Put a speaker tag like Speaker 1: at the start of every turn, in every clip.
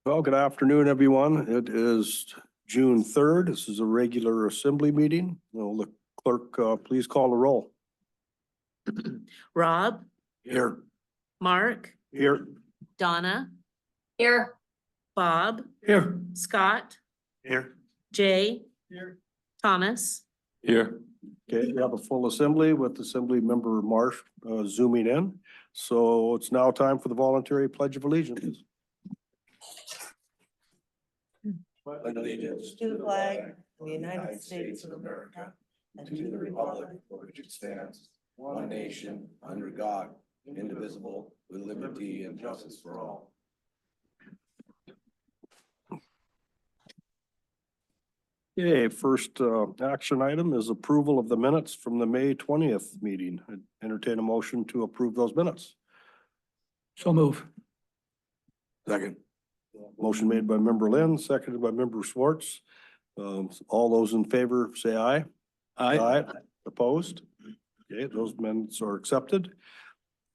Speaker 1: Well, good afternoon, everyone. It is June 3rd. This is a regular assembly meeting. Will the clerk please call the roll?
Speaker 2: Rob,
Speaker 1: Here.
Speaker 2: Mark,
Speaker 1: Here.
Speaker 2: Donna,
Speaker 3: Here.
Speaker 2: Bob,
Speaker 1: Here.
Speaker 2: Scott,
Speaker 1: Here.
Speaker 2: Jay,
Speaker 1: Here.
Speaker 2: Thomas.
Speaker 1: Here. Okay, we have a full assembly with Assembly Member Marsh zooming in. So it's now time for the voluntary Pledge of Allegiance.
Speaker 4: Allegiance to the flag of the United States of America and to the republic for which it stands, one nation, under God, indivisible, with liberty and justice for all.
Speaker 1: Okay, first action item is approval of the minutes from the May 20th meeting. I'd entertain a motion to approve those minutes.
Speaker 4: So move.
Speaker 1: Second. Motion made by Member Lynn, seconded by Member Schwartz. All those in favor say aye. Aye. Opposed? Okay, those minutes are accepted.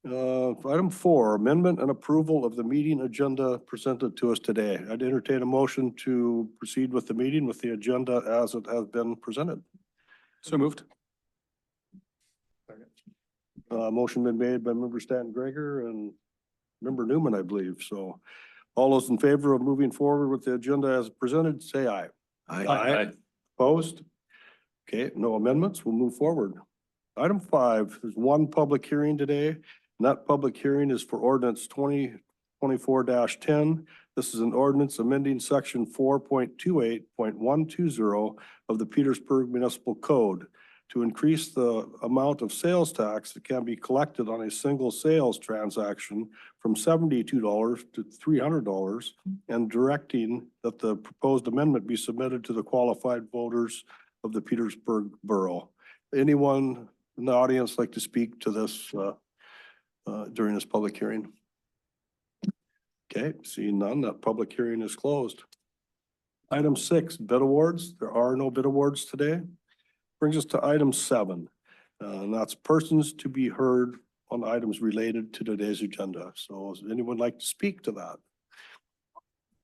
Speaker 1: Item 4, amendment and approval of the meeting agenda presented to us today. I'd entertain a motion to proceed with the meeting with the agenda as it has been presented.
Speaker 4: So moved.
Speaker 1: Motion been made by Member Stanton Gregor and Member Newman, I believe. So all those in favor of moving forward with the agenda as presented, say aye.
Speaker 4: Aye.
Speaker 1: Opposed? Okay, no amendments. We'll move forward. Item 5, there's one public hearing today, and that public hearing is for ordinance 2024-10. This is an ordinance amending section 4.28.120 of the Petersburg Municipal Code to increase the amount of sales tax that can be collected on a single sales transaction from $72 to $300 and directing that the proposed amendment be submitted to the qualified voters of the Petersburg Borough. Anyone in the audience like to speak to this during this public hearing? Okay, seeing none, that public hearing is closed. Item 6, bid awards. There are no bid awards today. Brings us to item 7, and that's persons to be heard on items related to today's agenda. So does anyone like to speak to that?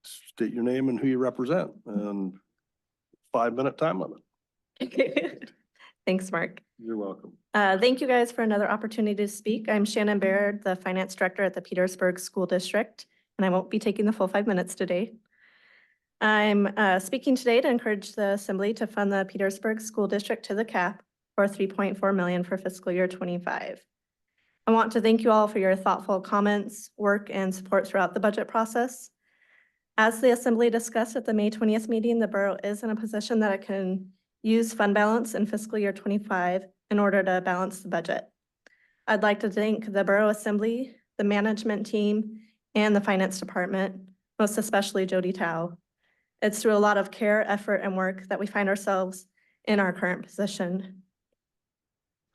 Speaker 1: State your name and who you represent, and 5-minute time limit.
Speaker 3: Thanks, Mark.
Speaker 1: You're welcome.
Speaker 3: Thank you guys for another opportunity to speak. I'm Shannon Baird, the Finance Director at the Petersburg School District, and I won't be taking the full 5 minutes today. I'm speaking today to encourage the Assembly to fund the Petersburg School District to the cap for $3.4 million for fiscal year 25. I want to thank you all for your thoughtful comments, work, and support throughout the budget process. As the Assembly discussed at the May 20th meeting, the borough is in a position that it can use fund balance in fiscal year 25 in order to balance the budget. I'd like to thank the Borough Assembly, the management team, and the Finance Department, most especially Jody Tao. It's through a lot of care, effort, and work that we find ourselves in our current position.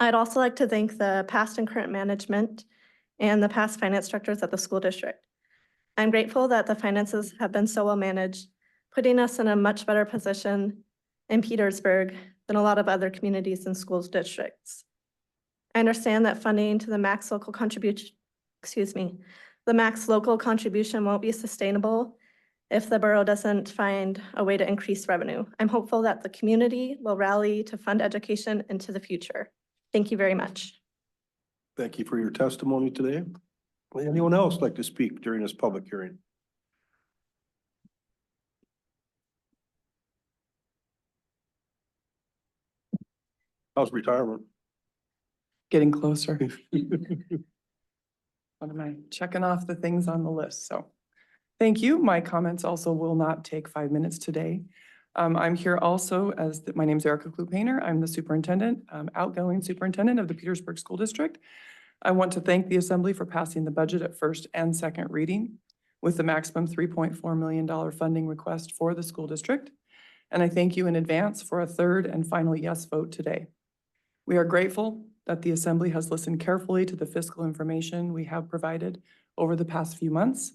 Speaker 3: I'd also like to thank the past and current management and the past finance directors at the school district. I'm grateful that the finances have been so well managed, putting us in a much better position in Petersburg than a lot of other communities and schools districts. I understand that funding to the max local contribution, the max local contribution won't be sustainable if the borough doesn't find a way to increase revenue. I'm hopeful that the community will rally to fund education into the future. Thank you very much.
Speaker 1: Thank you for your testimony today. Would anyone else like to speak during this public hearing? How's retirement?
Speaker 5: Getting closer. What am I checking off the things on the list? So thank you. My comments also will not take 5 minutes today. I'm here also my name's Erica Klupainer. I'm the superintendent, outgoing superintendent of the Petersburg School District. I want to thank the Assembly for passing the budget at first and second reading with the maximum $3.4 million funding request for the school district. And I thank you in advance for a third and final yes vote today. We are grateful that the Assembly has listened carefully to the fiscal information we have provided over the past few months.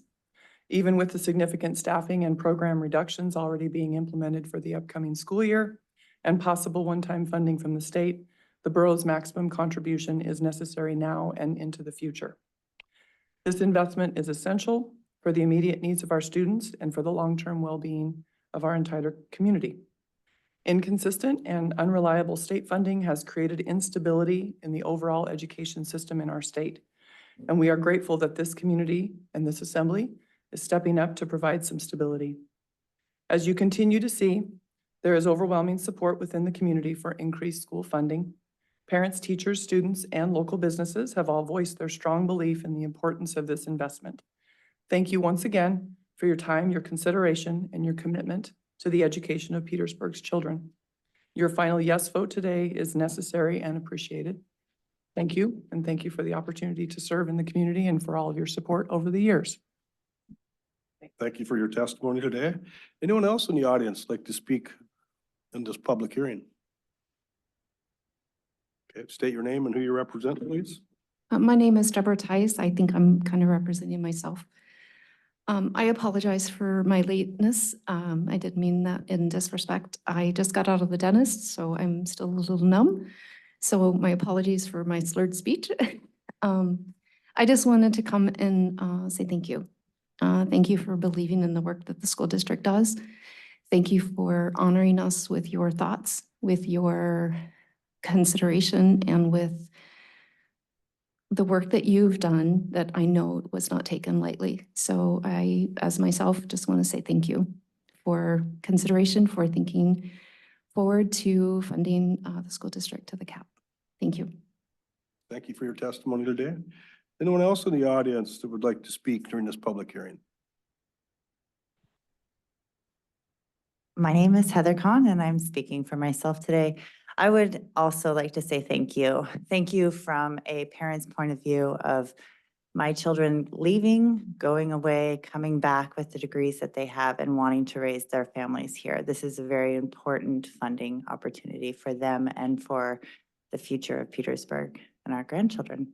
Speaker 5: Even with the significant staffing and program reductions already being implemented for the upcoming school year and possible one-time funding from the state, the borough's maximum contribution is necessary now and into the future. This investment is essential for for the immediate needs of our students and for the long-term well-being of our entire community. Inconsistent and unreliable state funding has created instability in the overall education system in our state. And we are grateful that this community and this assembly is stepping up to provide some stability. As you continue to see, there is overwhelming support within the community for increased school funding. Parents, teachers, students, and local businesses have all voiced their strong belief in the importance of this investment. Thank you once again for your time, your consideration, and your commitment to the education of Petersburg's children. Your final yes vote today is necessary and appreciated. Thank you, and thank you for the opportunity to serve in the community and for all of your support over the years.
Speaker 1: Thank you for your testimony today. Anyone else in the audience like to speak in this public hearing? Okay, state your name and who you represent, please.
Speaker 6: My name is Deborah Tice. I think I'm kind of representing myself. I apologize for my lateness. I didn't mean that in disrespect. I just got out of the dentist, so I'm still a little numb. So my apologies for my slurred speech. I just wanted to come and say thank you. Thank you for believing in the work that the school district does. Thank you for honoring us with your thoughts, with your consideration, and with the work that you've done that I know was not taken lightly. So I, as myself, just want to say thank you for consideration, for thinking forward to funding the school district to the cap. Thank you.
Speaker 1: Thank you for your testimony today. Anyone else in the audience that would like to speak during this public hearing?
Speaker 7: My name is Heather Kahn, and I'm speaking for myself today. I would also like to say thank you. Thank you from a parent's point of view of my children leaving, going away, coming back with the degrees that they have and wanting to raise their families here. This is a very important funding opportunity for them and for the future of Petersburg and our grandchildren.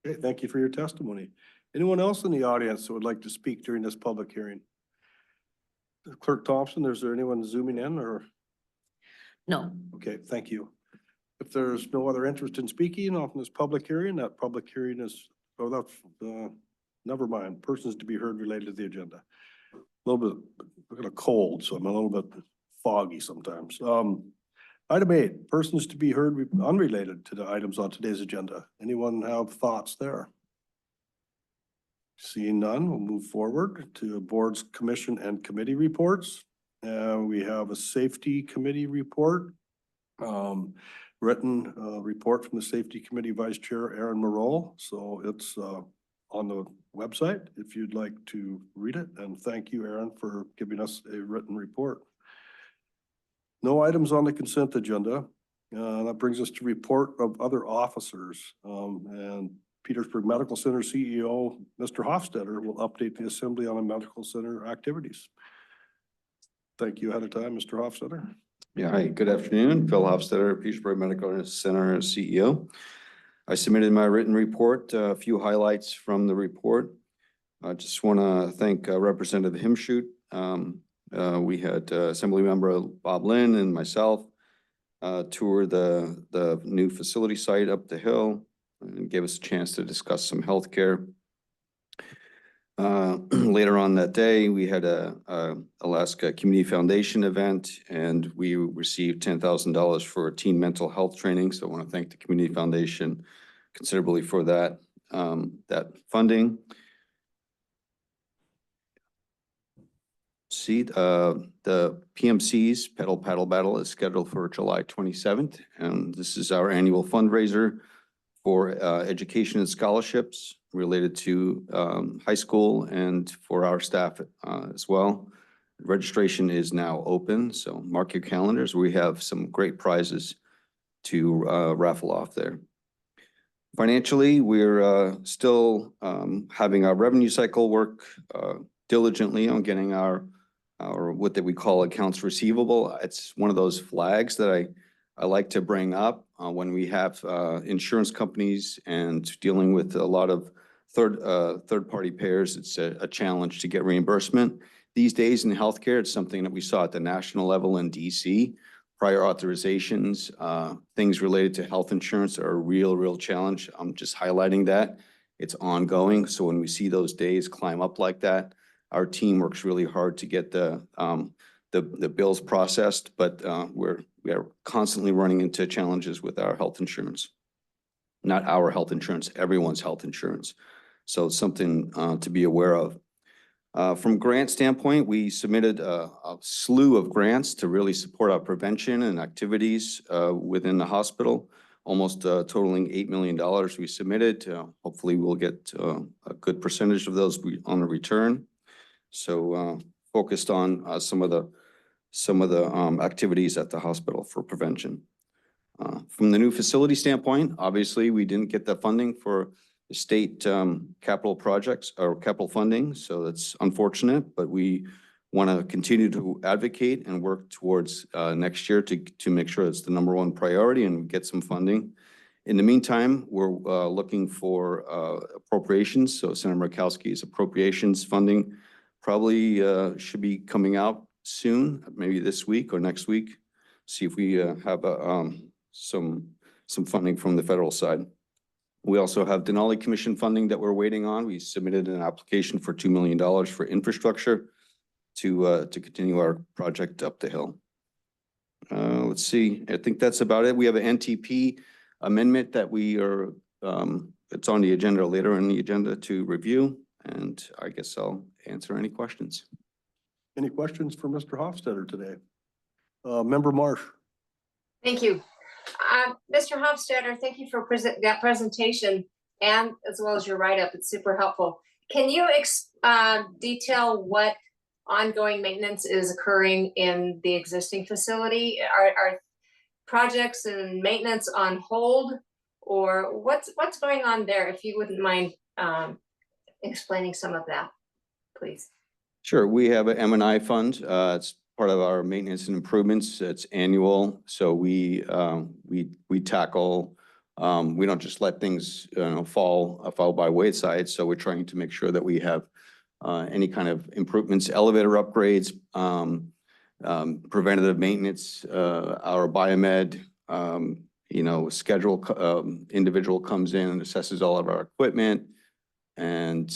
Speaker 1: Okay, thank you for your testimony. Anyone else in the audience that would like to speak during this public hearing? Clerk Thompson, is there anyone zooming in or?
Speaker 2: No.
Speaker 1: Okay, thank you. If there's no other interest in speaking on this public hearing, that public hearing is, oh, that's, never mind, persons to be heard related to the agenda. A little bit, I got a cold, so I'm a little bit foggy sometimes. Item 8, persons to be heard unrelated to the items on today's agenda. Anyone have thoughts there? Seeing none, we'll move forward to boards, commission, and committee reports. We have a safety committee report. Written report from the safety committee vice chair, Aaron Moreau. So it's on the website if you'd like to read it. And thank you, Aaron, for giving us a written report. No items on the consent agenda. That brings us to report of other officers. And Petersburg Medical Center CEO, Mr. Hofstetter, will update the assembly on the medical center activities. Thank you ahead of time, Mr. Hofstetter.
Speaker 8: Yeah, hi, good afternoon. Phil Hofstetter, Petersburg Medical Center CEO. I submitted my written report, a few highlights from the report. I just want to thank Representative Himshoot. We had Assembly Member Bob Lynn and myself tour the new facility site up the hill and gave us a chance to discuss some healthcare. Later on that day, we had a Alaska Community Foundation event, and we received $10,000 for teen mental health training. So I want to thank the Community Foundation considerably for that funding. See, the PMC's Pedal Paddle Battle is scheduled for July 27th, and this is our annual fundraiser for education and scholarships related to high school and for our staff as well. Registration is now open, so mark your calendars. We have some great prizes to raffle off there. Financially, we're still having our revenue cycle work diligently on getting our what we call accounts receivable. It's one of those flags that I like to bring up when we have insurance companies and dealing with a lot of third-party payers. It's a challenge to get reimbursement. These days in healthcare, it's something that we saw at the national level in DC. Prior authorizations, things related to health insurance are a real challenge. I'm just highlighting that It's ongoing. So when we see those days climb up like that, our team works really hard to get the bills processed, but we are constantly running into challenges with our health insurance. Not our health insurance, everyone's health insurance. So it's something to be aware of. From grant standpoint, we submitted a slew of grants to really support our prevention and activities within the hospital, almost totaling $8 million we submitted. Hopefully we'll get a good percentage of those on a return. So focused on some of the activities at the hospital for prevention. From the new facility standpoint, obviously, we didn't get the funding for the state capital projects or capital funding, so that's unfortunate, but we want to continue to advocate and work towards next year to make sure it's the #1 priority and get some funding. In the meantime, we're looking for appropriations, so Senator Murkowski's appropriations funding probably should be coming out soon, maybe this week or next week. See if we have some funding from the federal side. We also have Denali Commission funding that we're waiting on. We submitted an application for $2 million for infrastructure to continue our project up the hill. Let's see, I think that's about it. We have an NTP amendment that we are, it's on the agenda later in the agenda to review, and I guess I'll answer any questions.
Speaker 1: Any questions for Mr. Hofstadter today? Member Marsh.
Speaker 9: Thank you. Mr. Hofstadter, thank you for that presentation and as well as your write-up. It's super helpful. Can you detail what ongoing maintenance is occurring in the existing facility? Are projects and maintenance on hold, or what's going on there? If you wouldn't mind explaining some of that, please.
Speaker 8: Sure, we have an M&I fund. It's part of our maintenance and improvements. It's annual, so we tackle. We don't just let things fall by wayside. So we're trying to make sure that we have any kind of improvements, elevator upgrades, preventative maintenance, our biomed, schedule. Individual comes in and assesses all of our equipment, and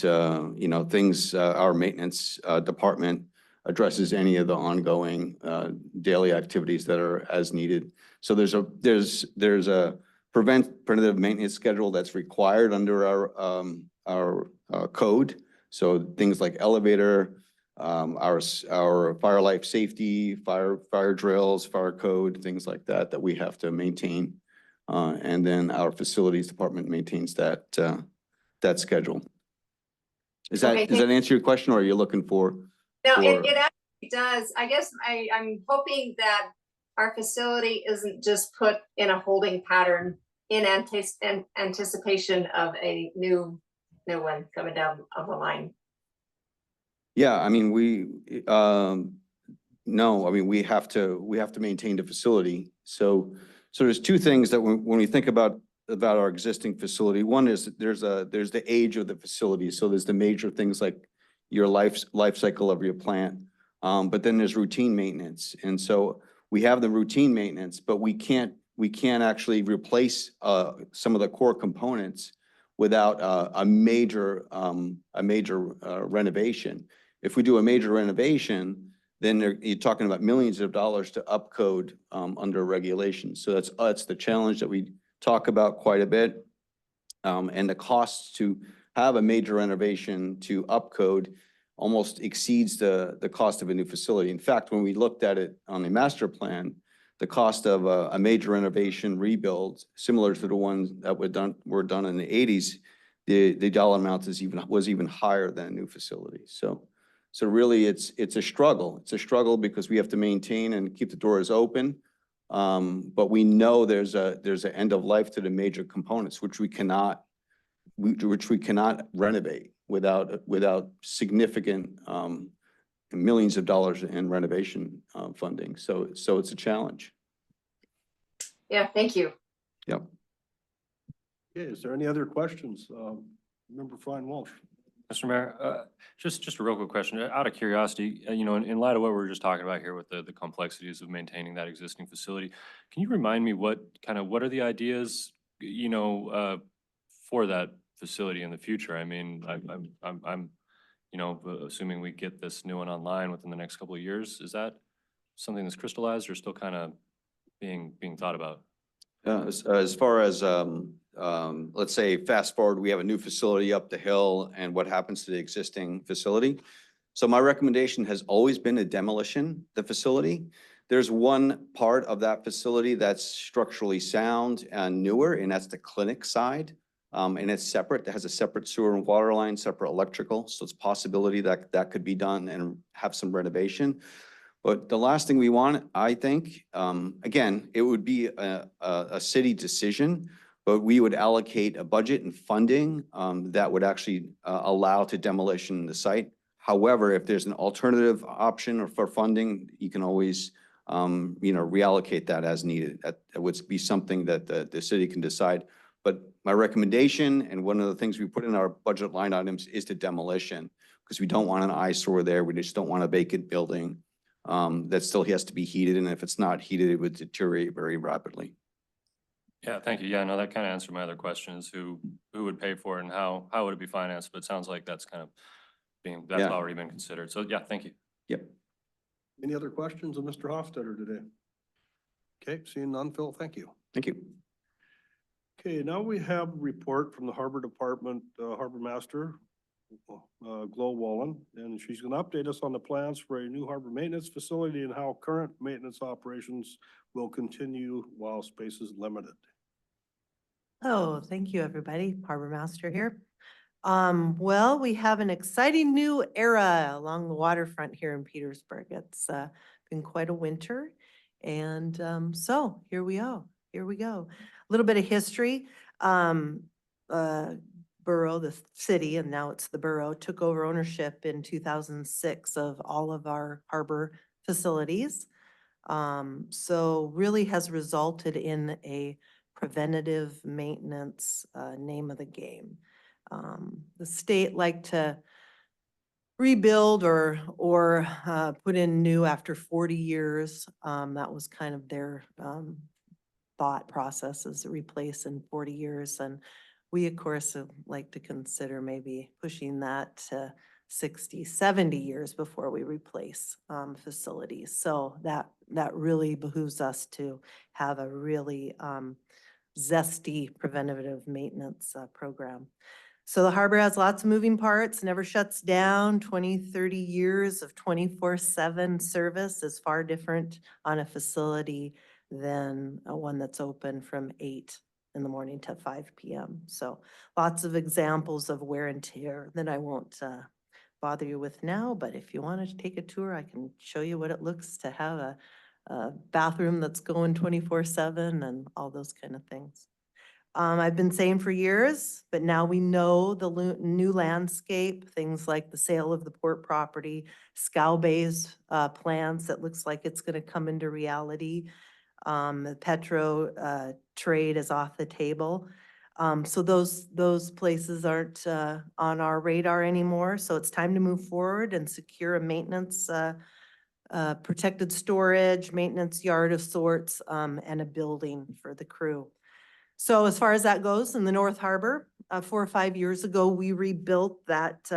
Speaker 8: things. Our maintenance department addresses any of the ongoing daily activities that are as needed. So there's a preventative maintenance schedule that's required under our code. So things like elevator, our fire life safety, fire drills, fire code, things like that we have to maintain. And then our facilities department maintains that schedule. Does that answer your question, or are you looking for?
Speaker 9: No, it actually does. I guess I'm hoping that our facility isn't just put in a holding pattern in anticipation of a new one coming down of the line.
Speaker 8: Yeah, I mean, no, I mean, we have to maintain the facility. So there's two things that when we think about our existing facility, one is there's the age of the facility. So there's the major things like your life cycle of your plant. But then there's routine maintenance. And so we have the routine maintenance, but we can't actually replace some of the core components without a major renovation. If we do a major renovation, then you're talking about millions of dollars to upcode under regulations. So that's the challenge that we talk about quite a bit. And the costs to have a major renovation to upcode almost exceeds the cost of a new facility. In fact, when we looked at it on the master plan, the cost of a major renovation rebuild, similar to the ones that were done in the 80s, the dollar amount was even higher than a new facility. So really, it's a struggle. It's a struggle because we have to maintain and keep the doors open. But we know there's an end of life to the major components, which we cannot renovate without significant millions of dollars in renovation funding. So it's a challenge.
Speaker 9: Yeah, thank you.
Speaker 8: Yep.
Speaker 1: Okay, is there any other questions? Member Fine Walsh.
Speaker 10: Mr. Mayor, just a real quick question. Out of curiosity, in light of what we were just talking about here with the complexities of maintaining that existing facility, can you remind me what are the ideas, for that facility in the future? I mean, I'm, you know, assuming we get this new one online within the next couple of years, is that something that's crystallized or still kind of being thought about?
Speaker 8: As far as, let's say, fast forward, we have a new facility up the hill and what happens to the existing facility? So my recommendation has always been a demolition, the facility. There's one part of that facility that's structurally sound and newer, and that's the clinic side. And it's separate, it has a separate sewer and water line, separate electrical. So it's a possibility that that could be done and have some renovation. But the last thing we want, I think, again, it would be a city decision, but we would allocate a budget and funding that would actually allow to demolition the site. However, if there's an alternative option or for funding, you can always, reallocate that as needed. That would be something that the city can decide. But my recommendation, and one of the things we put in our budget line items, is the demolition, because we don't want an eyesore there. We just don't want a vacant building that still has to be heated, and if it's not heated, it would deteriorate very rapidly.
Speaker 10: Yeah, thank you. Yeah, no, that kind of answered my other questions. Who would pay for it and how would it be financed? But it sounds like that's kind of that's
Speaker 8: Yeah.
Speaker 10: already been considered. So yeah, thank you.
Speaker 8: Yep.
Speaker 1: Any other questions of Mr. Hofstadter today? Okay, seeing none, Phil, thank you.
Speaker 8: Thank you.
Speaker 1: Okay, now we have a report from the Harbor Department, Harbor Master, Glo Wallen, and she's gonna update us on the plans for a new harbor maintenance facility and how current maintenance operations will continue while space is limited.
Speaker 11: Oh, thank you, everybody. Harbor Master here. Well, we have an exciting new era along the waterfront here in Petersburg. It's been quite a winter. And so here we go. Here we go. A little bit of history. Borough, the city, and now it's the borough, took over ownership in 2006 of all of our harbor facilities. So really has resulted in a preventative maintenance name of the game. The state liked to rebuild or put in new after 40 years. That was kind of their thought process, is to replace in 40 years. And we, of course, like to consider maybe pushing that to 60, 70 years before we replace facilities. So that really behooves us to have a really zesty preventative maintenance program. So the harbor has lots of moving parts, never shuts down. 20, 30 years of 24/7 service is far different on a facility than one that's open from 8 in the morning to 5 p.m. So lots of examples of wear and tear that I won't bother you with now, but if you want to take a tour, I can show you what it looks to have a bathroom that's going 24/7 and all those kind of things. I've been saying for years, but now we know the new landscape, things like the sale of the port property, Scow Bay's plans that looks like it's going to come into reality. The petro trade is off the table. So those places aren't on our radar anymore. So it's time to move forward and secure a maintenance, protected storage, maintenance yard of sorts, and a building for the crew. So as far as that goes, in the North Harbor, 4 or 5 years ago, we rebuilt that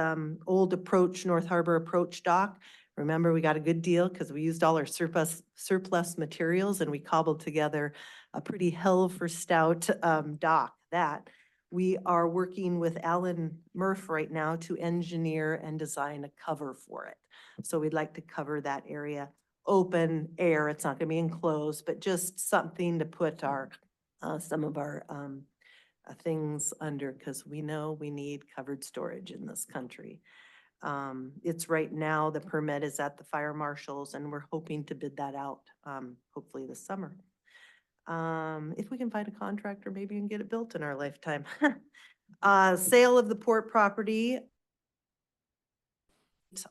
Speaker 11: old North Harbor approach dock. Remember, we got a good deal because we used all our surplus materials and we cobbled together a pretty hell for stout dock. That we are working with Alan Murph right now to engineer and design a cover for it. So we'd like to cover that area, open air. It's not going to be enclosed, but just something to put our some of our things under, because we know we need covered storage in this country. It's right now, the permit is at the fire marshals and we're hoping to bid that out hopefully this summer. If we can find a contractor, maybe we can get it built in our lifetime. Sale of the port property.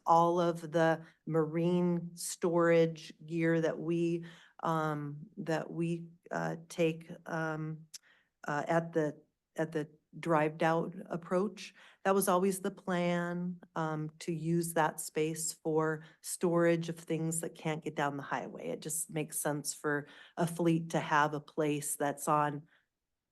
Speaker 11: All of the marine storage gear that we take at the drived out approach. That was always the plan, to use that space for storage of things that can't get down the highway. It just makes sense for a fleet to have a place that's on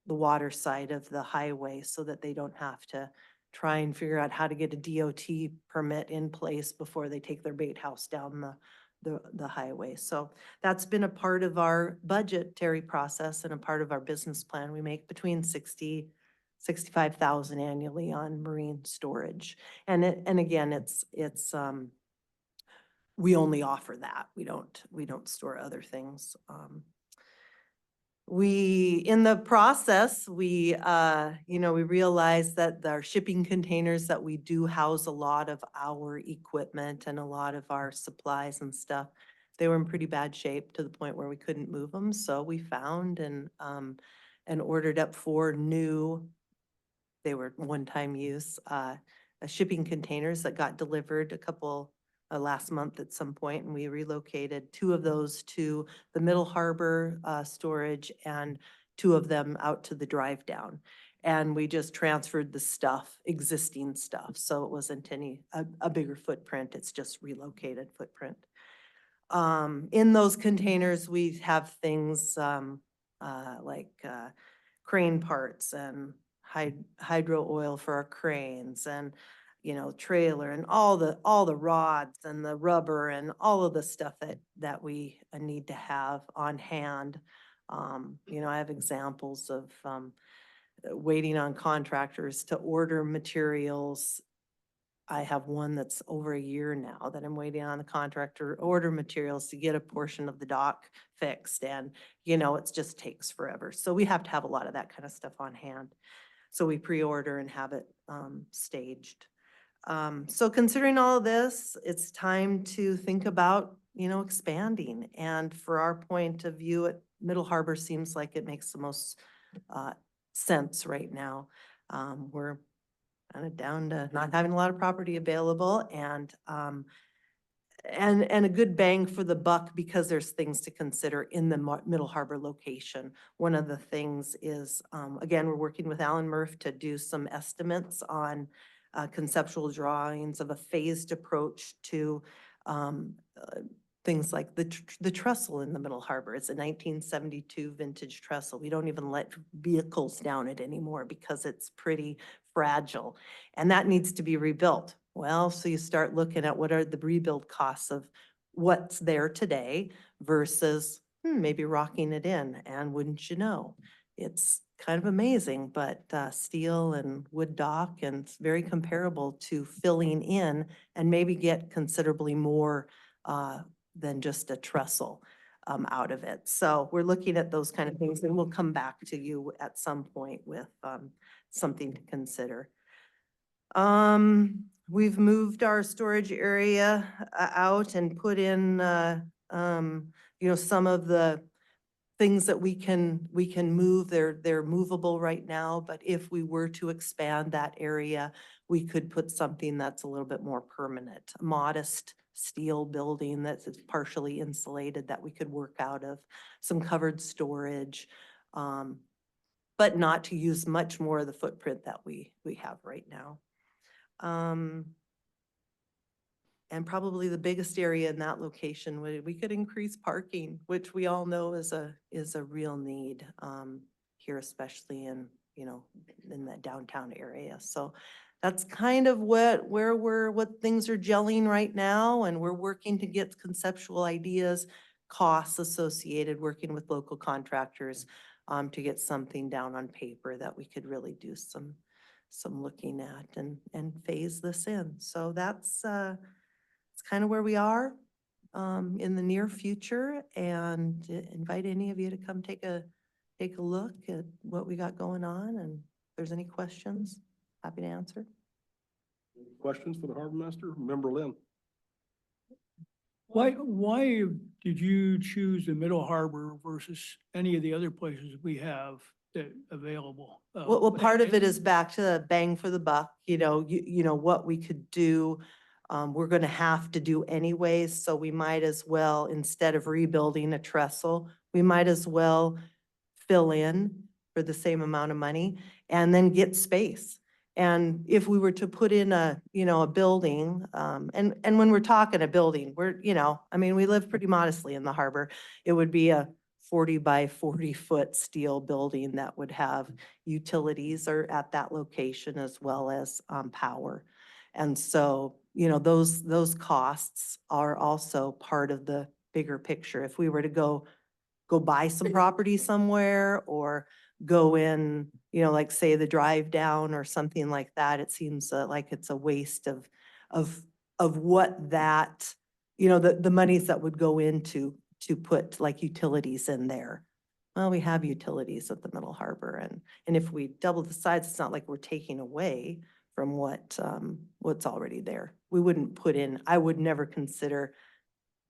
Speaker 11: the water side of the highway so that they don't have to try and figure out how to get a DOT permit in place before they take their bait house down the highway. So that's been a part of our budgetary process and a part of our business plan. We make between 65,000 annually on marine storage. And again, we only offer that. We don't store other things. In the process, we realized that our shipping containers that we do house a lot of our equipment and a lot of our supplies and stuff, they were in pretty bad shape to the point where we couldn't move them. So we found and ordered up 4 new, they were one-time use, shipping containers that got delivered a couple last month at some point, and we relocated 2 of those to the Middle Harbor storage and 2 of them out to the drive down. And we just transferred the stuff, existing stuff, so it wasn't a bigger footprint, it's just relocated footprint. In those containers, we have things like crane parts and hydro oil for our cranes and trailer and all the rods and the rubber and all of the stuff that we need to have on hand. I have examples of waiting on contractors to order materials. I have one that's over a year now that I'm waiting on the contractor to order materials to get a portion of the dock fixed, and it just takes forever. So we have to have a lot of that kind of stuff on hand. So we pre-order and have it staged. So considering all of this, it's time to think about, expanding. And for our point of view at Middle Harbor seems like it makes the most sense right now. We're kind of down to not having a lot of property available and a good bang for the buck because there's things to consider in the Middle Harbor location. One of the things is, again, we're working with Alan Murph to do some estimates on conceptual drawings of a phased approach to things like the trestle in the Middle Harbor. It's a 1972 vintage trestle. We don't even let vehicles down it anymore because it's pretty fragile, and that needs to be rebuilt. Well, so you start looking at what are the rebuild costs of what's there today versus maybe rocking it in, and wouldn't you know, it's kind of amazing, but steel and wood dock, and it's very comparable to filling in and maybe get considerably more than just a trestle out of it. So we're looking at those kind of things, and we'll come back to you at some point with something to consider. We've moved our storage area out and put in, some of the things that we can move. They're movable right now, but if we were to expand that area, we could put something that's a little bit more permanent, a modest steel building that's partially insulated that we could work out of, some covered storage, but not to use much more of the footprint that we have right now. And probably the biggest area in that location, we could increase parking, which we all know is a real need here, especially in that downtown area. So that's kind of what things are gelling right now, and we're working to get conceptual ideas, costs associated, working with local contractors to get something down on paper that we could really do some looking at and phase this in. So that's it's kind of where we are in the near future, and invite any of you to come take a look at what we got going on, and if there's any questions, happy to answer.
Speaker 1: Questions for the harbor master? Member Lynn?
Speaker 12: Why did you choose the Middle Harbor versus any of the other places we have that available?
Speaker 11: Well, part of it is back to the bang for the buck, what we could do. We're going to have to do anyways, so we might as well, instead of rebuilding a trestle, we might as well fill in for the same amount of money and then get space. And if we were to put in a building, and when we're talking a building, we live pretty modestly in the harbor. It would be a 40 by 40-foot steel building that would have utilities are at that location as well as power. And so, those costs are also part of the bigger picture. If we were to go buy some property somewhere or go in, like say the drive down or something like that, it seems like it's a waste of what that, the monies that would go into to put like utilities in there. Well, we have utilities at the Middle Harbor and if we double the size, it's not like we're taking away from what's already there. We wouldn't put in, I would never consider,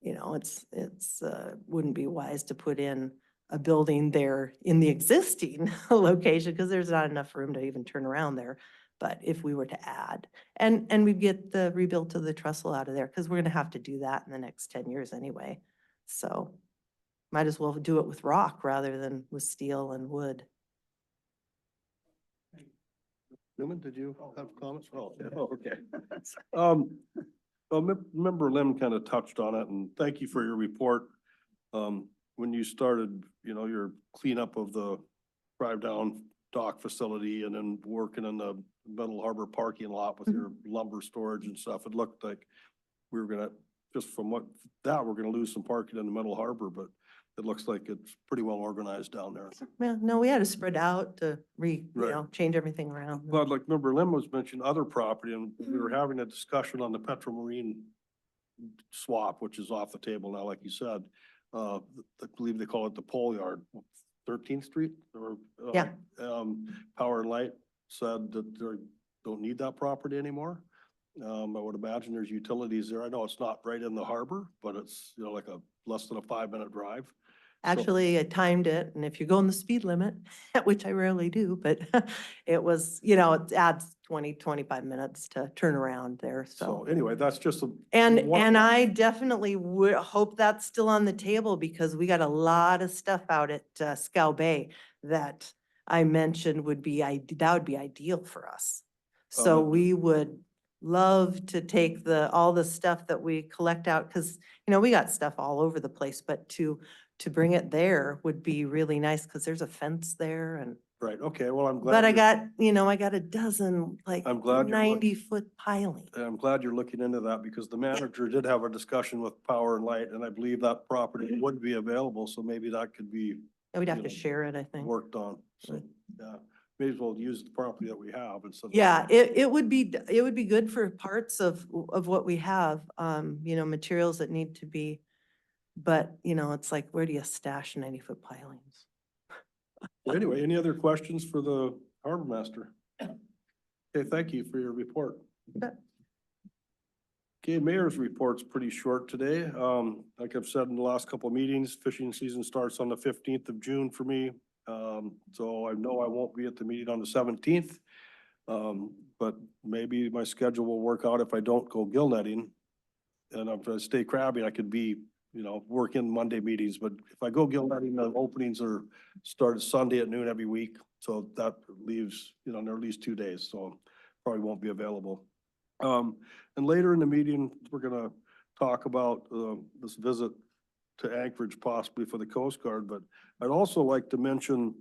Speaker 11: it's wouldn't be wise to put in a building there in the existing location because there's not enough room to even turn around there. But if we were to add, and we get the rebuild of the trestle out of there, because we're gonna have to do that in the next 10 years anyway. So might as well do it with rock rather than with steel and wood.
Speaker 1: Newman, did you have comments? Oh, okay. Well, Member Lim kind of touched on it, and thank you for your report. When you started, your cleanup of the drive down dock facility and then working in the Middle Harbor parking lot with your lumber storage and stuff, it looked like we were gonna, just from we're gonna lose some parking in the Middle Harbor, but it looks like it's pretty well organized down there.
Speaker 11: Yeah, no, we had to spread out to
Speaker 1: Right.
Speaker 11: change everything around.
Speaker 1: But like Member Lim was mentioning other property, and we were having a discussion on the Petromarine swap, which is off the table now, like you said. I believe they call it the pole yard, 13th Street or.
Speaker 11: Yeah.
Speaker 1: Power and Light said that they don't need that property anymore. I would imagine there's utilities there. I know it's not right in the harbor, but it's, like a less than a 5-minute drive.
Speaker 11: Actually, I timed it, and if you go in the speed limit, which I rarely do, but it was, it adds 20-25 minutes to turn around there,
Speaker 1: So anyway, that's just a.
Speaker 11: And
Speaker 1: one-
Speaker 11: I definitely would hope that's still on the table because we got a lot of stuff out at Scow Bay that I mentioned that would be ideal for us. So we would love to take all the stuff that we collect out, because, we got stuff all over the place, but to bring it there would be really nice because there's a fence there and.
Speaker 1: Right, okay, well, I'm glad.
Speaker 11: But I
Speaker 1: you're-
Speaker 11: got, I got a dozen, like
Speaker 1: I'm glad you're
Speaker 11: 90-foot piling.
Speaker 1: I'm glad you're looking into that because the manager did have a discussion with Power and Light, and I believe that property would be available, so maybe that could be
Speaker 11: We'd have
Speaker 1: you
Speaker 11: to
Speaker 1: know,
Speaker 11: share it, I think.
Speaker 1: worked on. So, yeah, may as well use the property that we have instead. of-
Speaker 11: Yeah, it would be good for parts of what we have, materials that need to be. But, it's like, where do you stash 90-foot pilings?
Speaker 1: Anyway, any other questions for the harbor master? Okay, thank you for your report.
Speaker 11: Bet.
Speaker 1: Okay, mayor's report's pretty short today. Like I've said in the last couple of meetings, fishing season starts on the 15th of June for me. So I know I won't be at the meeting on the 17th. But maybe my schedule will work out if I don't go gill netting. And if I stay crabbing, I could be, working Monday meetings, but if I go gill netting, the openings are started Sunday at noon every week. So that leaves, there are at least 2 days, so probably won't be available. And later in the meeting, we're gonna talk about, this visit to Anchorage possibly for the Coast Guard, but I'd also like to mention,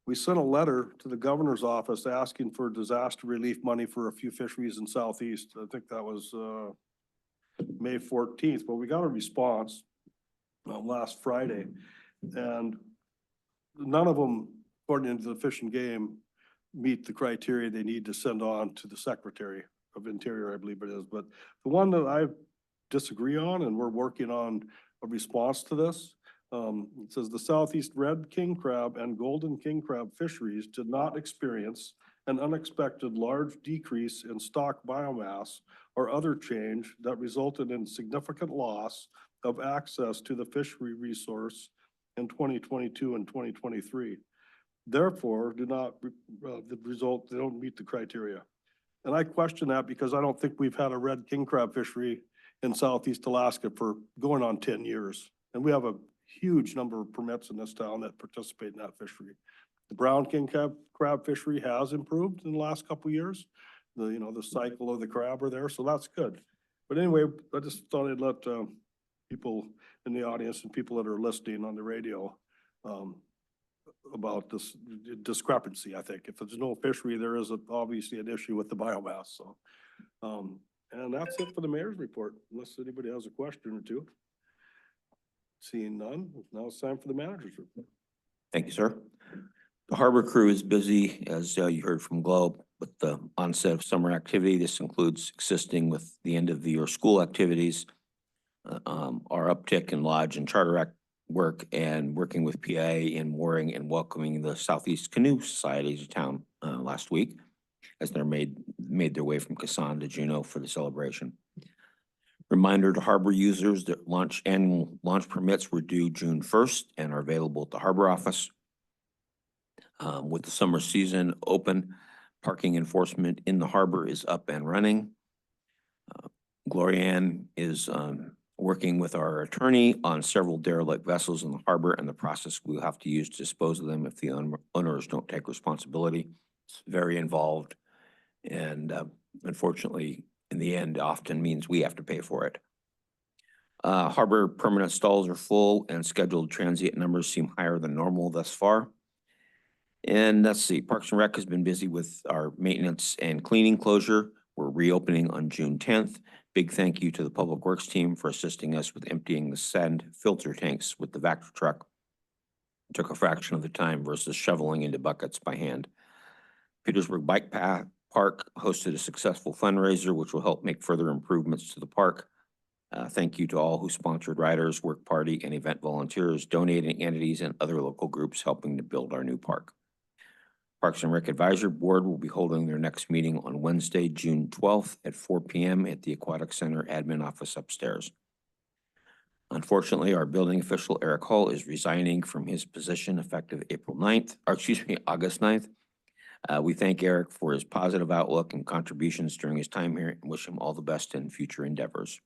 Speaker 1: we sent a letter to the governor's office asking for disaster relief money for a few fisheries in Southeast. I think that was, May 14th, but we got a response last Friday, and none of them, according to the Fish and Game, meet the criteria they need to send on to the Secretary of Interior, I believe it is. But the one that I disagree on, and we're working on a response to this, it says the Southeast red king crab and golden king crab fisheries did not experience an unexpected large decrease in stock biomass or other change that resulted in significant loss of access to the fishery resource in 2022 and 2023. Therefore, they don't meet the criteria. And I question that because I don't think we've had a red king crab fishery in Southeast Alaska for going on 10 years. And we have a huge number of permits in this town that participate in that fishery. The brown king crab fishery has improved in the last couple of years. The cycle of the crab are there, so that's good. But anyway, I just thought I'd let you people in the audience and people that are listening on the radio, about this discrepancy, I think. If there's no fishery, there is obviously an issue with the biomass, so. And that's it for the mayor's report, unless anybody has a question or two. Seeing none, now it's time for the manager's report.
Speaker 13: Thank you, sir. The harbor crew is busy, as you heard from Globe, with the onset of summer activity. This includes assisting with the end of the year school activities, our uptick in lodge and charter act work, and working with PA in mooring and welcoming the Southeast Canoe Society to town last week, as they're made their way from Kasan to Juneau for the celebration. Reminder to harbor users that annual launch permits were due June 1st and are available at the harbor office. With the summer season open, parking enforcement in the harbor is up and running. Glorianne is working with our attorney on several derelict vessels in the harbor and the process we'll have to use to dispose of them if the owners don't take responsibility. It's very involved, and unfortunately, in the end, often means we have to pay for it. Harbor permanent stalls are full and scheduled transient numbers seem higher than normal thus far. And let's see, Parks and Rec has been busy with our maintenance and cleaning closure. We're reopening on June 10th. Big thank you to the Public Works team for assisting us with emptying the sand filter tanks with the vac truck. It took a fraction of the time versus shoveling into buckets by hand. Petersburg Bike Park hosted a successful fundraiser, which will help make further improvements to the park. Thank you to all who sponsored riders, work party, and event volunteers, donating entities, and other local groups helping to build our new park. Parks and Rec Advisory Board will be holding their next meeting on Wednesday, June 12th at 4 p.m. at the Aquatic Center Admin Office upstairs. Unfortunately, our building official, Eric Hull, is resigning from his position effective August 9th. We thank Eric for his positive outlook and contributions during his time here and wish him all the best in future endeavors.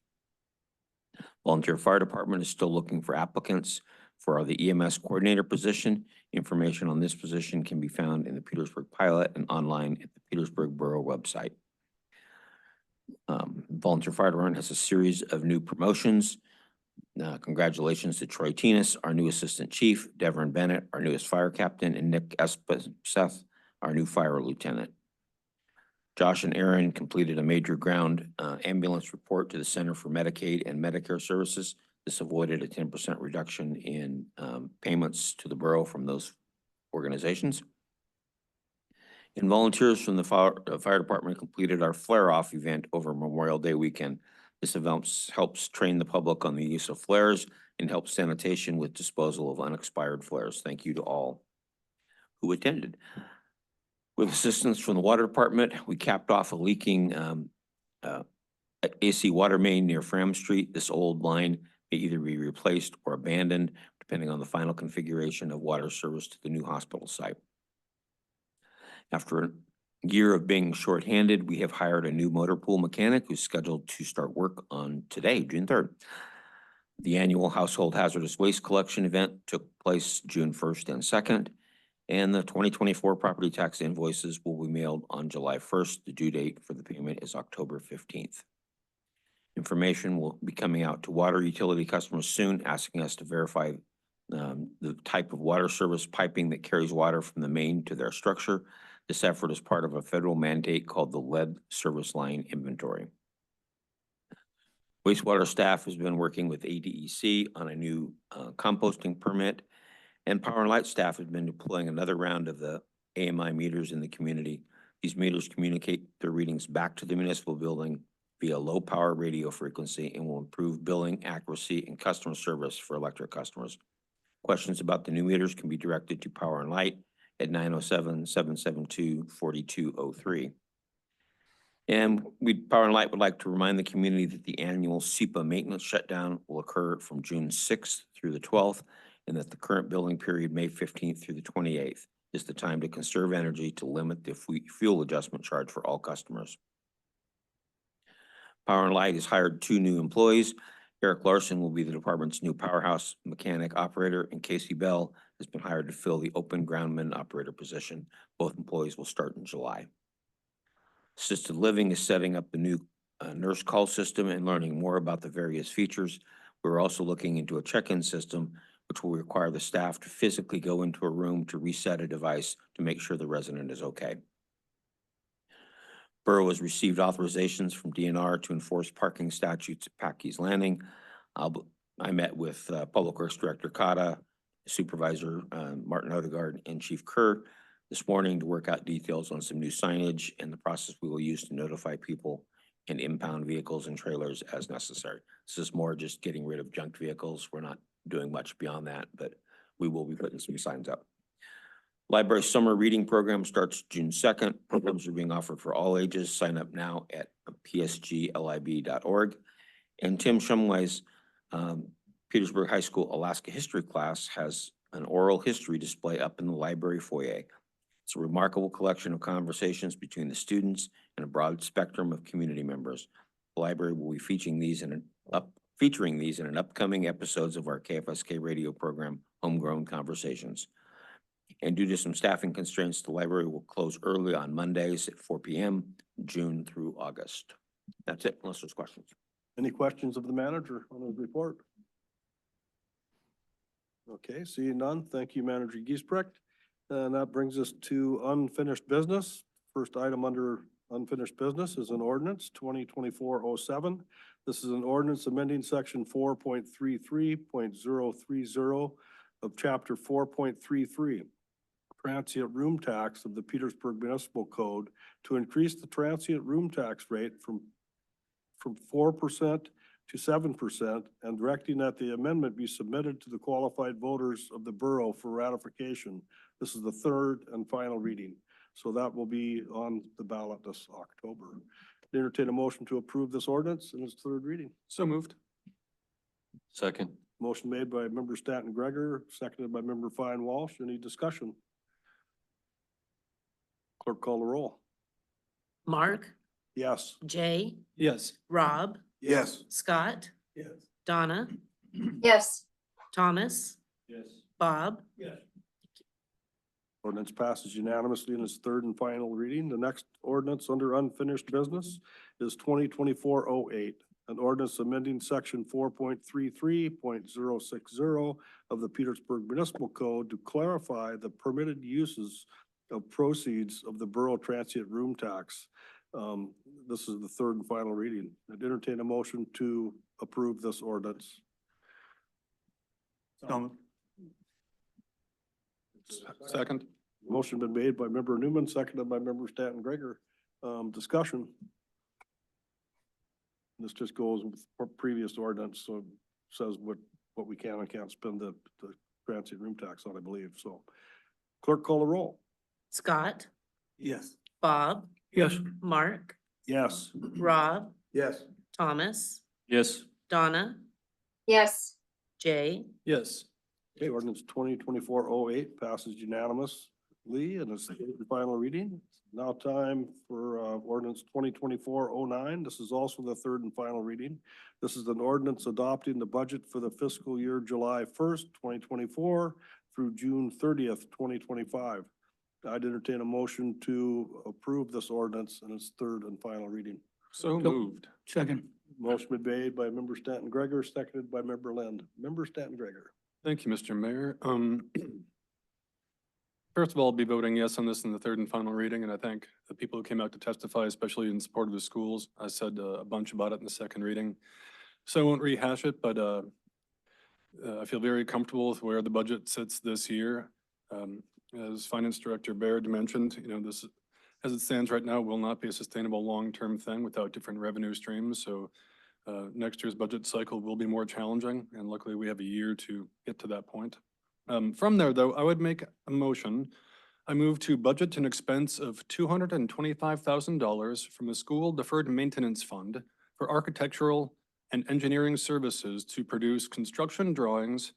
Speaker 13: Volunteer Fire Department is still looking for applicants for the EMS coordinator position. Information on this position can be found in the Petersburg pilot and online at the Petersburg Borough website. Volunteer Fire Department has a series of new promotions. Congratulations to Troy Tinas, our new assistant chief, Devin Bennett, our newest fire captain, and Nick Espeseth, our new fire lieutenant. Josh and Aaron completed a major ground ambulance report to the Center for Medicaid and Medicare Services. This avoided a 10% reduction in payments to the borough from those organizations. And volunteers from the fire department completed our flare-off event over Memorial Day weekend. This event helps train the public on the use of flares and helps sanitation with disposal of unexpired flares. Thank you to all who attended. With assistance from the water department, we capped off a leaking AC water main near Fram Street. This old line may either be replaced or abandoned, depending on the final configuration of water service to the new hospital site. After a year of being shorthanded, we have hired a new motor pool mechanic who's scheduled to start work on today, June 3rd. The annual household hazardous waste collection event took place June 1st and 2nd. And the 2024 property tax invoices will be mailed on July 1st. The due date for the payment is October 15th. Information will be coming out to water utility customers soon, asking us to verify the type of water service piping that carries water from the main to their structure. This effort is part of a federal mandate called the Lead Service Line Inventory. Wastewater staff has been working with ADEC on a new composting permit. And Power and Light staff has been deploying another round of the AMI meters in the community. These meters communicate their readings back to the municipal building via low power radio frequency and will improve billing accuracy and customer service for electric customers. Questions about the new meters can be directed to Power and Light at 907-772-4203. And Power and Light would like to remind the community that the annual SEPA maintenance shutdown will occur from June 6th through the 12th. And that the current billing period, May 15th through the 28th, is the time to conserve energy to limit the fuel adjustment charge for all customers. Power and Light has hired 2 new employees. Eric Larson will be the department's new powerhouse mechanic operator, and Casey Bell has been hired to fill the open groundman operator position. Both employees will start in July. Assisted Living is setting up the new nurse call system and learning more about the various features. We're also looking into a check-in system, which will require the staff to physically go into a room to reset a device to make sure the resident is okay. Borough has received authorizations from DNR to enforce parking statutes at Packy's Landing. I met with Public Works Director Kata, Supervisor Martin Odegaard, and Chief Kerr this morning to work out details on some new signage and the process we will use to notify people and impound vehicles and trailers as necessary. This is more just getting rid of junk vehicles. We're not doing much beyond that, but we will be putting some signs up. Library Summer Reading Program starts June 2nd. Programs are being offered for all ages. Sign up now at psglib.org. And Tim Shumway's Petersburg High School Alaska History class has an oral history display up in the library foyer. It's a remarkable collection of conversations between the students and a broad spectrum of community members. The library will be featuring these in an upcoming episodes of our KFSK radio program, Homegrown Conversations. And due to some staffing constraints, the library will close early on Mondays at 4 p.m., June through August. That's it, unless there's questions.
Speaker 1: Any questions of the manager on his report? Okay, seeing none. Thank you, Manager Giesbrecht. And that brings us to unfinished business. First item under unfinished business is an ordinance 2024-07. This is an ordinance amending section 4.33.030 of chapter 4.33, transient room tax of the Petersburg Municipal Code to increase the transient room tax rate from 4% to 7% and directing that the amendment be submitted to the qualified voters of the borough for ratification. This is the third and final reading. So that will be on the ballot this October. Entertain a motion to approve this ordinance in its third reading.
Speaker 10: So moved. Second.
Speaker 1: Motion made by Member Stanton Gregor, seconded by Member Fine Walsh. Any discussion? Clerk, call the roll.
Speaker 2: Mark,
Speaker 1: Yes.
Speaker 2: Jay,
Speaker 10: Yes.
Speaker 2: Rob,
Speaker 4: Yes.
Speaker 2: Scott,
Speaker 1: Yes.
Speaker 2: Donna,
Speaker 9: Yes.
Speaker 2: Thomas,
Speaker 10: Yes.
Speaker 2: Bob,
Speaker 12: Yes.
Speaker 1: Ordinance passes unanimously in its third and final reading. The next ordinance under unfinished business is 2024-08, an ordinance amending section 4.33.060 of the Petersburg Municipal Code to clarify the permitted uses of proceeds of the borough transient room tax. This is the third and final reading. I'd entertain a motion to approve this ordinance.
Speaker 10: Second.
Speaker 1: Motion been made by Member Newman, seconded by Member Stanton Gregor. Discussion. This just goes with previous ordinance, so says what we can and can't spend the transient room tax on, I believe. So clerk, call the roll.
Speaker 2: Scott,
Speaker 4: Yes.
Speaker 2: Bob,
Speaker 12: Yes.
Speaker 2: Mark,
Speaker 1: Yes.
Speaker 2: Rob,
Speaker 4: Yes.
Speaker 2: Thomas,
Speaker 10: Yes.
Speaker 2: Donna,
Speaker 9: Yes.
Speaker 2: Jay,
Speaker 10: Yes.
Speaker 1: Okay, ordinance 2024-08 passes unanimously and is the final reading. Now time for ordinance 2024-09. This is also the third and final reading. This is an ordinance adopting the budget for the fiscal year July 1st, 2024 through June 30th, 2025. I'd entertain a motion to approve this ordinance in its third and final reading.
Speaker 10: So moved.
Speaker 12: Second.
Speaker 1: Motion been made by Member Stanton Gregor, seconded by Member Lind. Member Stanton Gregor.
Speaker 14: Thank you, Mr. Mayor. First of all, I'll be voting yes on this in the third and final reading, and I thank the people who came out to testify, especially in support of the schools. I said a bunch about it in the second reading, so I won't rehash it, but I feel very comfortable with where the budget sits this year. As Finance Director Baird mentioned, this, as it stands right now, will not be a sustainable long-term thing without different revenue streams. So next year's budget cycle will be more challenging, and luckily we have a year to get to that point. From there, though, I would make a motion. I move to budget an expense of $225,000 from the School Deferred Maintenance Fund for architectural and engineering services to produce construction drawings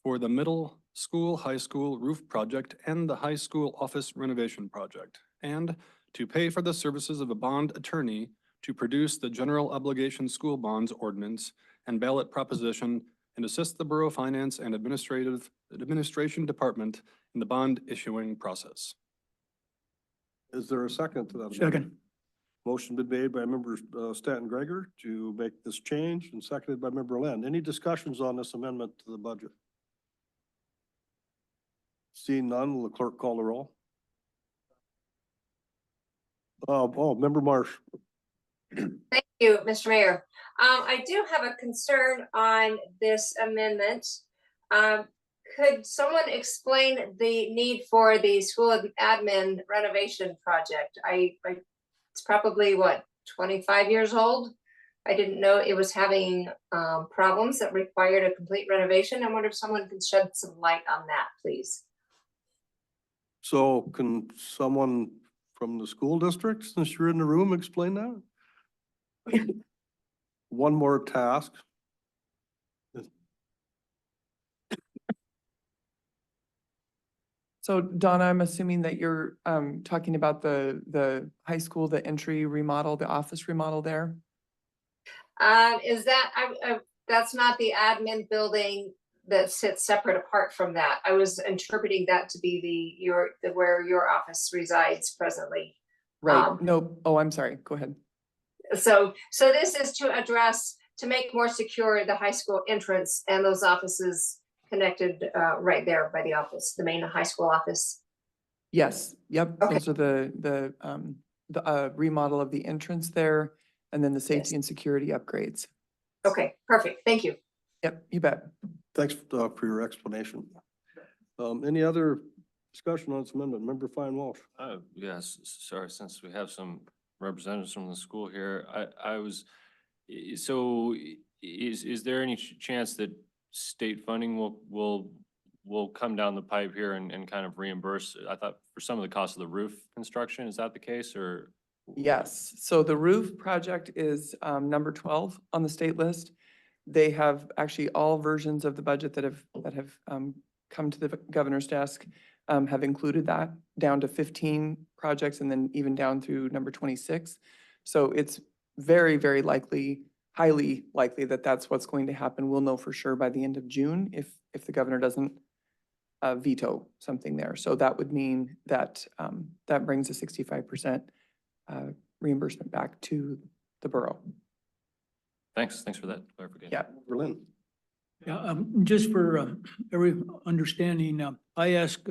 Speaker 14: for the middle school, high school roof project and the high school office renovation project, and to pay for the services of a bond attorney to produce the general obligation school bonds ordinance and ballot proposition and assist the Borough Finance and Administration Department in the bond issuing process.
Speaker 1: Is there a second to that?
Speaker 12: Second.
Speaker 1: Motion been made by member Stanton Gregor to make this change and seconded by member Lynn. Any discussions on this amendment to the budget? Seeing none, will the clerk call the roll? Member Marsh.
Speaker 9: Thank you, Mr. Mayor. I do have a concern on this amendment. Could someone explain the need for the school admin renovation project? It's probably what, 25 years old? I didn't know it was having problems that required a complete renovation. I wonder if someone can shed some light on that, please.
Speaker 1: So can someone from the school district, since you're in the room, explain that? One more task.
Speaker 5: So Donna, I'm assuming that you're talking about the high school, the entry remodel, the office remodel there?
Speaker 9: Is that, that's not the admin building that sits separate apart from that. I was interpreting that to be where your office resides presently.
Speaker 5: Right, no, oh, I'm sorry, go ahead.
Speaker 9: So this is to make more secure the high school entrance and those offices connected right there by the office, the main high school office.
Speaker 5: Yes, yep,
Speaker 9: Okay.
Speaker 5: those are the remodel of the entrance there, and then the safety and security upgrades.
Speaker 9: Okay, perfect, thank you.
Speaker 5: Yep, you bet.
Speaker 1: Thanks for your explanation. Any other discussion on this amendment? Member Fine Walsh.
Speaker 10: Yes, sorry, since we have some representatives from the school here, so is there any chance that state funding will come down the pipe here and kind of reimburse, I thought, for some of the cost of the roof construction? Is that the case, or?
Speaker 5: Yes, so the roof project is number 12 on the state list. They have actually all versions of the budget that have come to the governor's desk have included that down to 15 projects and then even down through number 26. So it's very, very likely, highly likely that that's what's going to happen. We'll know for sure by the end of June if the governor doesn't veto something there. So that would mean that that brings a 65% reimbursement back to the borough.
Speaker 10: Thanks for that clarification.
Speaker 5: Yeah.
Speaker 1: Berlin.
Speaker 12: Yeah, just for every understanding, I asked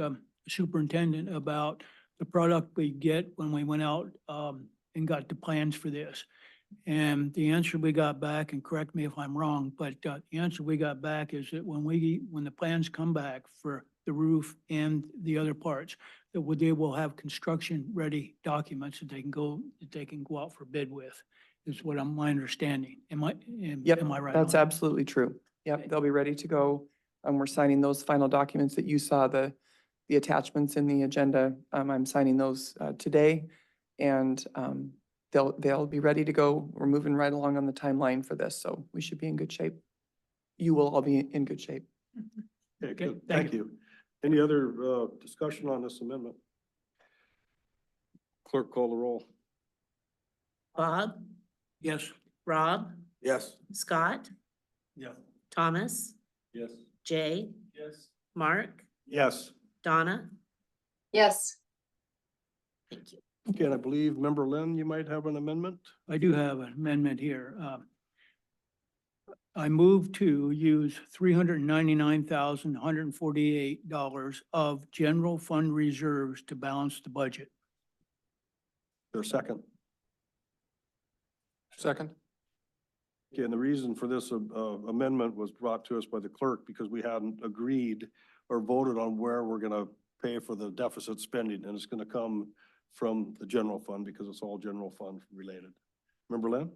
Speaker 12: superintendent about the product we get when we went out and got the plans for this. And the answer we got back, and correct me if I'm wrong, but the answer we got back is that when the plans come back for the roof and the other parts, that they will have construction-ready documents that they can go out for bid with, is what my understanding. Am I right?
Speaker 5: That's
Speaker 12: on that?
Speaker 5: absolutely true. Yep, they'll be ready to go. We're signing those final documents that you saw, the attachments in the agenda. I'm signing those today, and they'll be ready to go. We're moving right along on the timeline for this, so we should be in good shape. You will all be in good shape.
Speaker 1: Okay, good. Thank you. Any other discussion on this amendment? Clerk, call the roll.
Speaker 2: Bob,
Speaker 12: Yes.
Speaker 2: Rob,
Speaker 1: Yes.
Speaker 2: Scott,
Speaker 12: Yeah.
Speaker 2: Thomas,
Speaker 1: Yes.
Speaker 2: Jay,
Speaker 12: Yes.
Speaker 2: Mark,
Speaker 1: Yes.
Speaker 2: Donna.
Speaker 9: Yes.
Speaker 2: Thank you.
Speaker 1: Okay, and I believe member Lynn, you might have an amendment?
Speaker 12: I do have an amendment here. I move to use $399,148 of general fund reserves to balance the budget.
Speaker 1: There's a second.
Speaker 14: Second.
Speaker 1: Okay, and the reason for this amendment was brought to us by the clerk because we hadn't agreed or voted on where we're gonna pay for the deficit spending, and it's gonna come from the general fund because it's all general fund related. Remember, Lynn?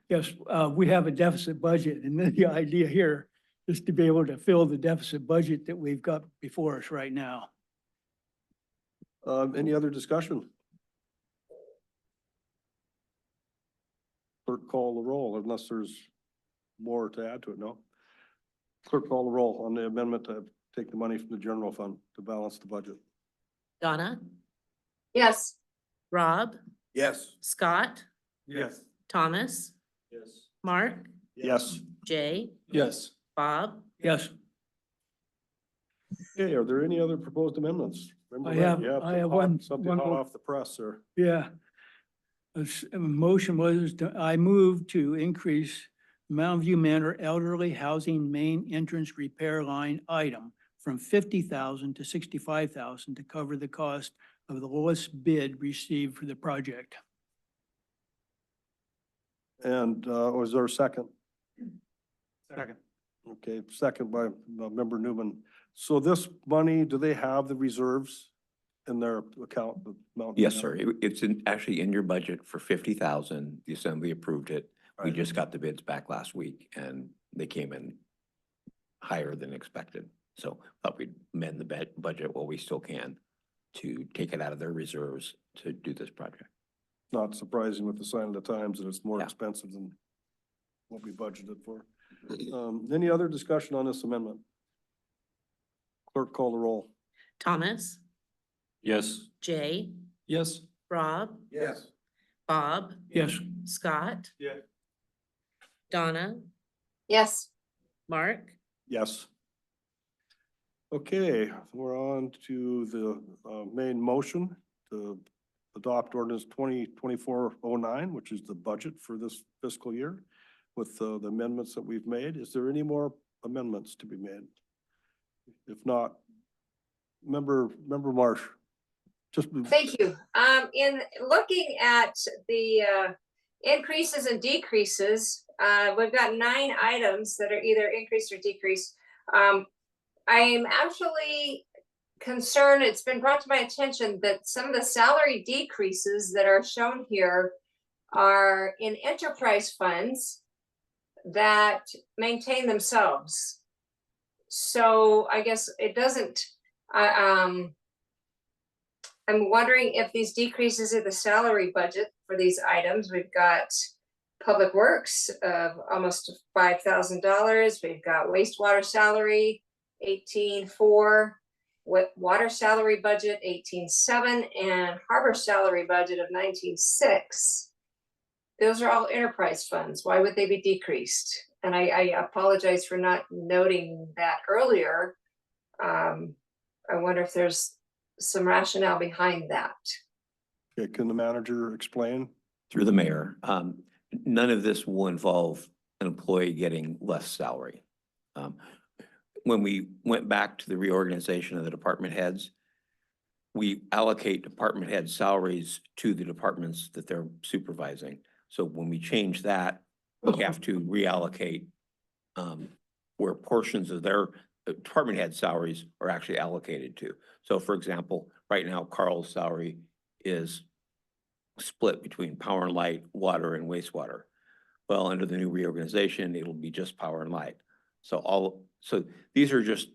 Speaker 12: Yes, we have a deficit budget, and then the idea here is to be able to fill the deficit budget that we've got before us right now.
Speaker 1: Any other discussion? Clerk, call the roll unless there's more to add to it, no? Clerk, call the roll on the amendment to take the money from the general fund to balance the budget.
Speaker 2: Donna,
Speaker 9: Yes.
Speaker 2: Rob,
Speaker 1: Yes.
Speaker 2: Scott,
Speaker 1: Yes.
Speaker 2: Thomas,
Speaker 1: Yes.
Speaker 2: Mark,
Speaker 1: Yes.
Speaker 2: Jay,
Speaker 14: Yes.
Speaker 2: Bob.
Speaker 12: Yes,
Speaker 1: Okay, are there any other proposed amendments? Remember
Speaker 12: I
Speaker 1: that?
Speaker 12: have-
Speaker 1: You
Speaker 12: I have
Speaker 1: some
Speaker 12: one-
Speaker 1: something
Speaker 12: one
Speaker 1: hot
Speaker 12: more.
Speaker 1: off the press, sir.
Speaker 12: yeah. motion was, I move to increase Mountain View Manor Elderly Housing Main Entrance Repair Line item from 50,000 to 65,000 to cover the cost of the lowest bid received for the project.
Speaker 1: And was there a second?
Speaker 12: Second.
Speaker 1: Okay, second by Member Newman. So this money, do they have the reserves in their account? The Mountain
Speaker 13: Yes,
Speaker 1: View?
Speaker 13: sir. It's actually in your budget for 50,000. The Assembly approved it. We
Speaker 1: Right.
Speaker 13: just got the bids back last week and they came in higher than expected. So thought we'd amend the budget while we still can to take it out of their reserves to do this project.
Speaker 1: Not surprising with the sign of the times that it's more
Speaker 13: Yeah.
Speaker 1: expensive than what we budgeted for. Any other discussion on this amendment? Clerk, call the roll.
Speaker 2: Thomas,
Speaker 10: Yes.
Speaker 2: Jay,
Speaker 14: Yes.
Speaker 2: Rob,
Speaker 4: Yes.
Speaker 2: Bob,
Speaker 12: Yes.
Speaker 2: Scott.
Speaker 1: Yeah.
Speaker 2: Donna,
Speaker 9: Yes,
Speaker 2: Mark,
Speaker 1: Yes. Okay, we're on to the main motion to adopt ordinance 2024-09, which is the budget for this fiscal year with the amendments that we've made. Is there any more amendments to be made? If not, Member Marsh, just.
Speaker 9: thank you. In looking at the increases and decreases, we've got 9 items that are either increased or decreased. I'm actually concerned, it's been brought to my attention that some of the salary decreases that are shown here are in enterprise funds that maintain themselves. So I guess it doesn't, I'm wondering if these decreases in the salary budget for these items. We've got Public Works of almost $5,000. We've got wastewater salary, 18,400, water salary budget, 18,700, and harbor salary budget of 19,600. Those are all enterprise funds. Why would they be decreased? And I apologize for not noting that earlier. I wonder if there's some rationale behind that.
Speaker 1: Okay, can the manager explain?
Speaker 13: Through the mayor, none of this will involve an employee getting less salary. When we went back to the reorganization of the department heads, we allocate department head salaries to the departments that they're supervising. So when we change that, we have to reallocate where portions of their department head salaries are actually allocated to. So for example, right now Carl's salary is split between power and light, water and wastewater. Well, under the new reorganization, it'll be just power and light. So these are just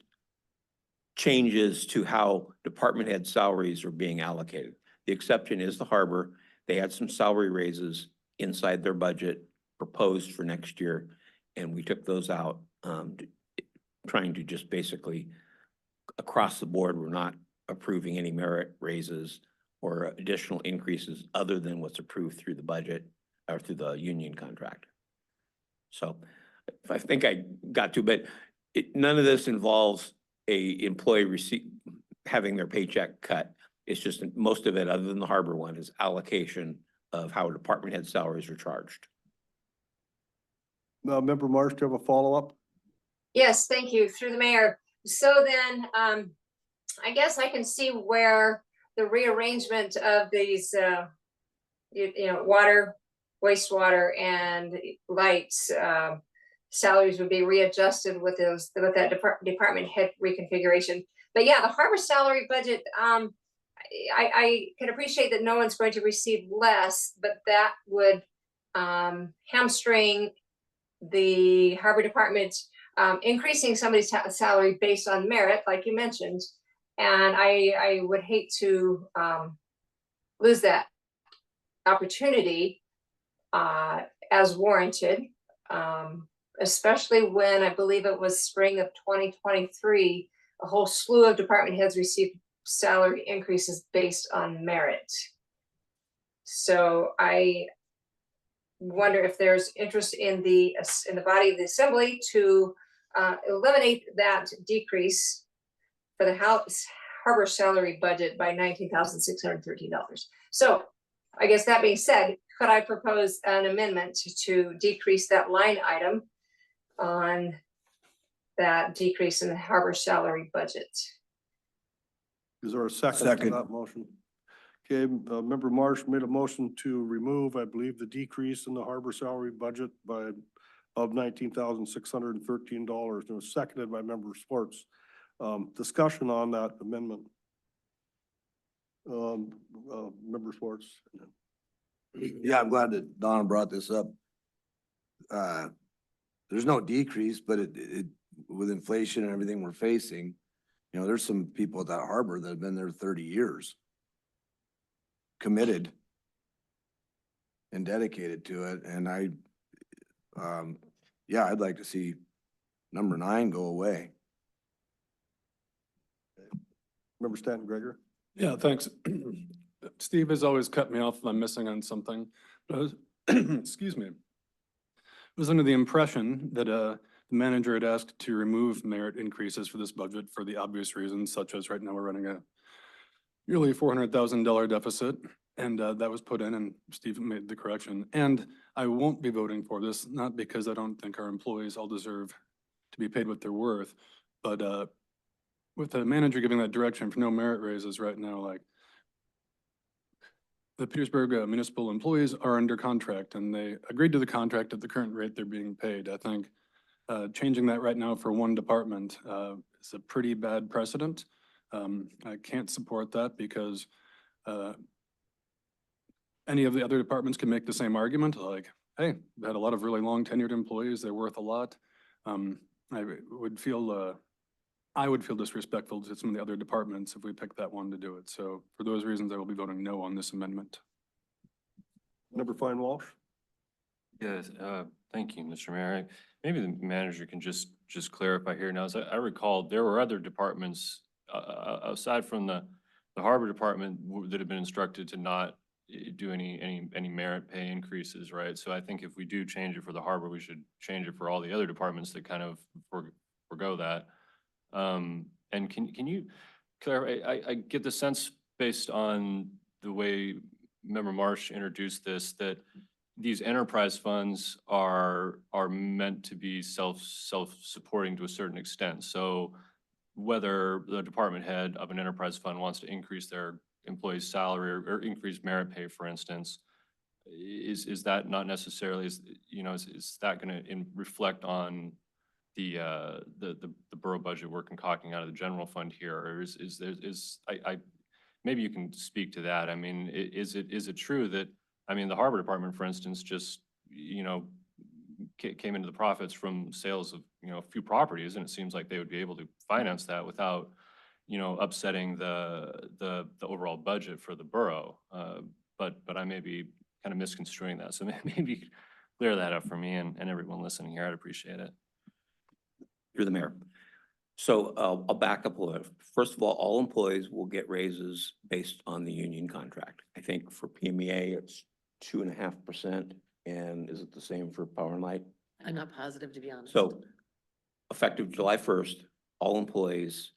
Speaker 13: changes to how department head salaries are being allocated. The exception is the harbor. They had some salary raises inside their budget proposed for next year, and we took those out, trying to just basically across the board, we're not approving any merit raises or additional increases other than what's approved through the budget or through the union contract. So I think I got to, but none of this involves a employee having their paycheck cut. It's just most of it, other than the harbor one, is allocation of how department head salaries are charged.
Speaker 1: Member Marsh, do you have a follow-up?
Speaker 9: Yes, thank you, through the mayor. So then, I guess I can see where the rearrangement of these, water, wastewater, and lights salaries would be readjusted with that department head reconfiguration. But yeah, the harbor salary budget, I can appreciate that no one's going to receive less, but that would hamstring the harbor department increasing somebody's salary based on merit, like you mentioned. And I would hate to lose that opportunity as warranted, especially when I believe it was spring of 2023, a whole slew of department heads received salary increases based on merit. So I wonder if there's interest in the body of the assembly to eliminate that decrease for the harbor salary budget by $19,613. So I guess that being said, could I propose an amendment to decrease that line item on that decrease in the harbor salary budget?
Speaker 1: Is there a second to
Speaker 4: Second.
Speaker 1: that motion? Okay, Member Marsh made a motion to remove, I believe, the decrease in the harbor salary budget of $19,613. It was seconded by Member Sports. Discussion on that amendment. Member Sports.
Speaker 4: Yeah, I'm glad that Donna brought this up. There's no decrease, but it, with inflation and everything we're facing, you know, there's some people at that harbor that have been there 30 years. Committed and dedicated to it. And yeah, I'd like to see number 9 go away.
Speaker 1: Member Stanton Gregor.
Speaker 14: Yeah, thanks. Steve has always cut me off if I'm missing on something. But I was, excuse me. I was under the impression that the manager had asked to remove merit increases for this budget for the obvious reasons, such as right now we're running a nearly $400,000 deficit. And that was put in, and Steve made the correction. And I won't be voting for this, not because I don't think our employees all deserve to be paid what they're worth, but with the manager giving that direction for no merit raises right now, like the Petersburg municipal employees are under contract and they agreed to the contract at the current rate they're being paid. I think changing that right now for one department is a pretty bad precedent. I can't support that because any of the other departments can make the same argument, like, hey, we had a lot of really long tenured employees, they're worth a lot. I would feel disrespectful to some of the other departments if we picked that one to do it. So for those reasons, I will be voting no on this amendment.
Speaker 1: Member Fine Walsh.
Speaker 10: Yes, thank you, Mr. Mayor. Maybe the manager can just clarify here. Now, as I recall, there were other departments aside from the harbor department that have been instructed to not do any merit pay increases, right? So I think if we do change it for the harbor, we should change it for all the other departments that kind of forgo that. And can you clarify? I get the sense based on the way Member Marsh introduced this that these enterprise funds are meant to be self-supporting to a certain extent. So whether the department head of an enterprise fund wants to increase their employee's salary or increase merit pay, for instance, is that not necessarily, is that going to reflect on the borough budget we're concocting out of the general fund here, or maybe you can speak to that. I mean, is it true that, I mean, the harbor department, for instance, just, came into the profits from sales of, a few properties, and it seems like they would be able to finance that without, upsetting the overall budget for the borough. But I may be kind of misconstruing that. So maybe clear that up for me and everyone listening here. I'd appreciate it.
Speaker 13: You're the mayor. So I'll back up a little. First of all employees will get raises based on the union contract. I think for PMEA, it's 2.5%. And is it the same for Power and Light?
Speaker 2: I'm not positive, to be honest.
Speaker 13: So effective July 1st, all employees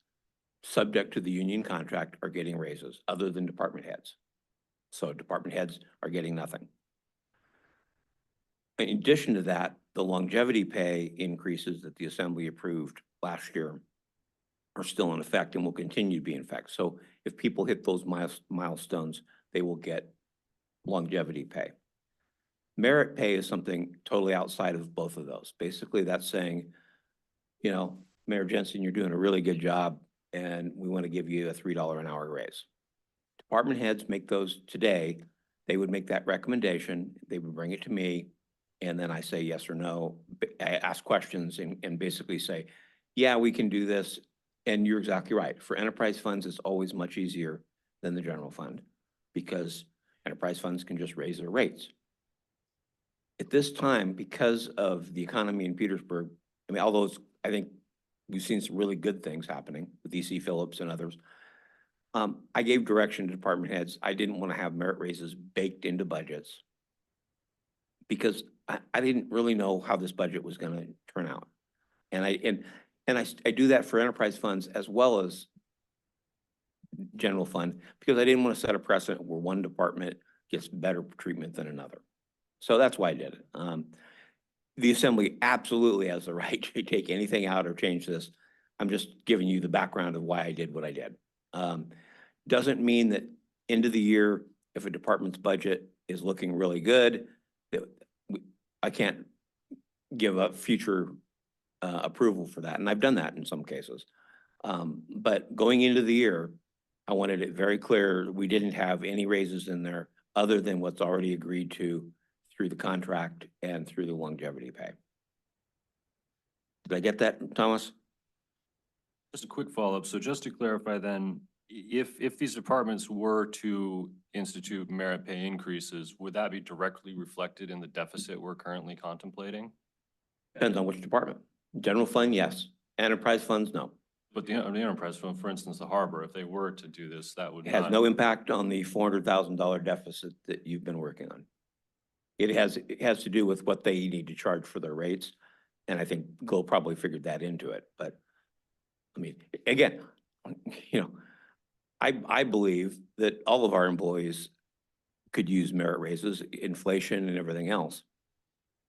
Speaker 13: subject to the union contract are getting raises other than department heads. So department heads are getting nothing. In addition to that, the longevity pay increases that the assembly approved last year are still in effect and will continue to be in effect. So if people hit those milestones, they will get longevity pay. Merit pay is something totally outside of both of those. Basically, that's saying, Mayor Jensen, you're doing a really good job and we want to give you a $3 an hour raise. Department heads make those today. They would make that recommendation. They would bring it to me. And then I say yes or no. I ask questions and basically say, yeah, we can do this. And you're exactly right. For enterprise funds, it's always much easier than the general fund because enterprise funds can just raise their rates. At this time, because of the economy in Petersburg, I mean, although I think we've seen some really good things happening with E.C. Phillips and others, I gave direction to department heads. I didn't want to have merit raises baked into budgets because I didn't really know how this budget was going to turn out. And I do that for enterprise funds as well as general fund because I didn't want to set a precedent where one department gets better treatment than another. So that's why I did it. The assembly absolutely has the right to take anything out or change this. I'm just giving you the background of why I did what I did. Doesn't mean that end of the year, if a department's budget is looking really good, that I can't give up future approval for that. And I've done that in some cases. But going into the year, I wanted it very clear, we didn't have any raises in there other than what's already agreed to through the contract and through the longevity pay. Did I get that, Thomas?
Speaker 10: Just a quick follow-up. So just to clarify then, if these departments were to institute merit pay increases, would that be directly reflected in the deficit we're currently contemplating?
Speaker 13: Depends on which department. General fund, yes. Enterprise funds, no.
Speaker 10: But the enterprise fund, for instance, the harbor, if they were to do this, that would
Speaker 13: It has
Speaker 10: not.
Speaker 13: no impact on the $400,000 deficit that you've been working on. It has to do with what they need to charge for their rates. And I think Gil probably figured that into it. But I mean, again, you know, I believe that all of our employees could use merit raises, inflation and everything else.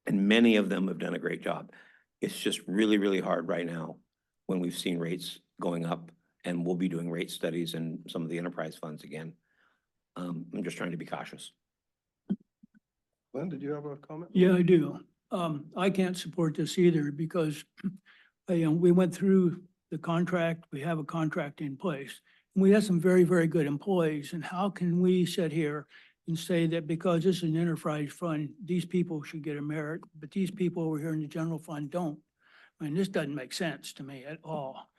Speaker 13: And many of them have done a great job. It's just really, really hard right now when we've seen rates going up, and we'll be doing rate studies in some of the enterprise funds again. I'm just trying to be cautious.
Speaker 1: Glenn, did you have a comment?
Speaker 12: Yeah, I do. I can't support this either because we went through the contract, we have a contract in place. And we have some very, very good employees. And how can we sit here and say that because this is an enterprise fund, these people should get a merit, but these people over here in the general fund don't? I mean, this doesn't make sense to me at all.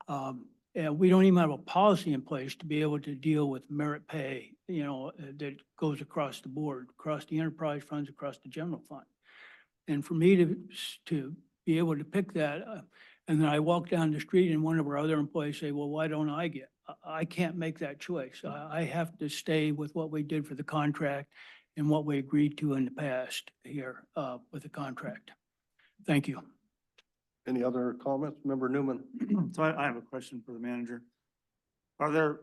Speaker 12: And we don't even have a policy in place to be able to deal with merit pay, you know, that goes across the board, across the enterprise funds, across the general fund. And for me to be able to pick that, and then I walk down the street and one of our other employees say, well, why don't I get? I can't make that choice. I have to stay with what we did for the contract and what we agreed to in the past here with the contract. Thank you.
Speaker 1: Any other comments? Member Newman?
Speaker 15: So I have a question for the manager. Are there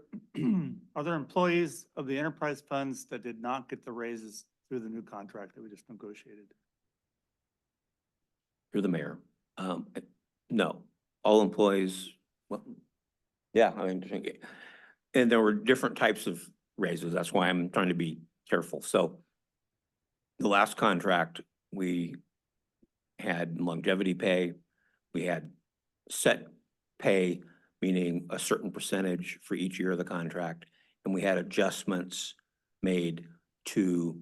Speaker 15: employees of the enterprise funds that did not get the raises through the new contract that we just negotiated?
Speaker 13: Through the mayor. No, all employees, well, yeah, I mean, and there were different types of raises. That's why I'm trying to be careful. So the last contract, we had longevity pay, we had set pay, meaning a certain percentage for each year of the contract, and we had adjustments made to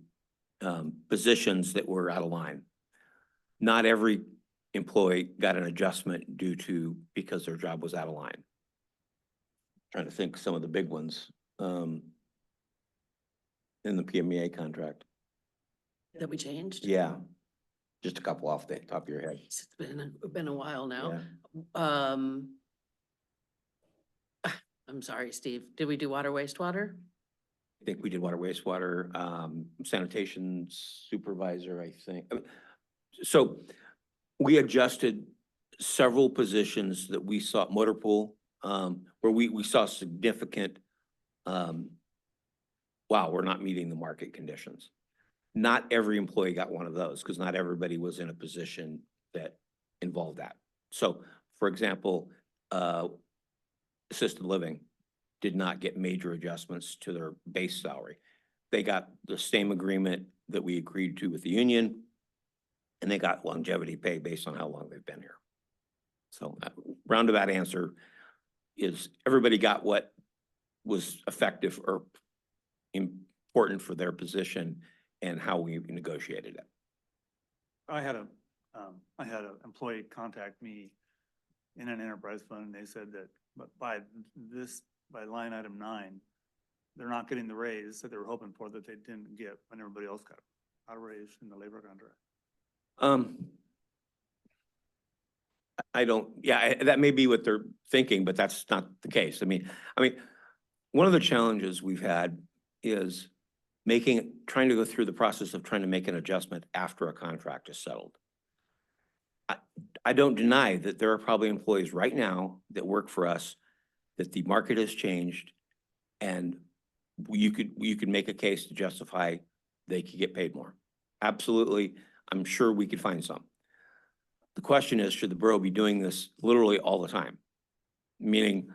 Speaker 13: positions that were out of line. Not every employee got an adjustment because their job was out of line. Trying to think some of the big ones in the PMEA contract.
Speaker 2: That we changed?
Speaker 13: Yeah, just a couple off the top of your head.
Speaker 2: It's been a while now.
Speaker 13: Yeah.
Speaker 2: I'm sorry, Steve. Did we do water, wastewater?
Speaker 13: I think we did water, wastewater, sanitation supervisor, I think. So we adjusted several positions that we saw, motor pool, where we saw significant, wow, we're not meeting the market conditions. Not every employee got one of those because not everybody was in a position that involved that. So for example, assisted living did not get major adjustments to their base salary. They got the same agreement that we agreed to with the union, and they got longevity pay based on how long they've been here. So roundabout answer is everybody got what was effective or important for their position and how we negotiated it.
Speaker 15: I had an employee contact me in an enterprise fund, and they said that, but by line item 9, they're not getting the raise that they were hoping for that they didn't get when everybody else got a raise in the labor contract.
Speaker 13: I don't, yeah, that may be what they're thinking, but that's not the case. I mean, one of the challenges we've had is trying to go through the process of trying to make an adjustment after a contract is settled. I don't deny that there are probably employees right now that work for us that the market has changed and you could make a case to justify they could get paid more. Absolutely. I'm sure we could find some. The question is, should the borough be doing this literally all the time? Meaning,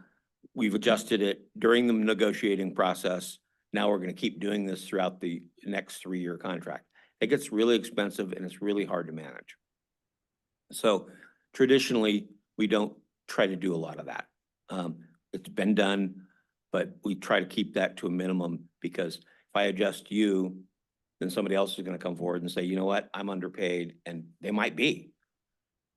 Speaker 13: we've adjusted it during the negotiating process. Now we're going to keep doing this throughout the next 3-year contract. It gets really expensive and it's really hard to manage. So traditionally, we don't try to do a lot of that. It's been done, but we try to keep that to a minimum, because if I adjust you, then somebody else is going to come forward and say, you know what, I'm underpaid, and they might be.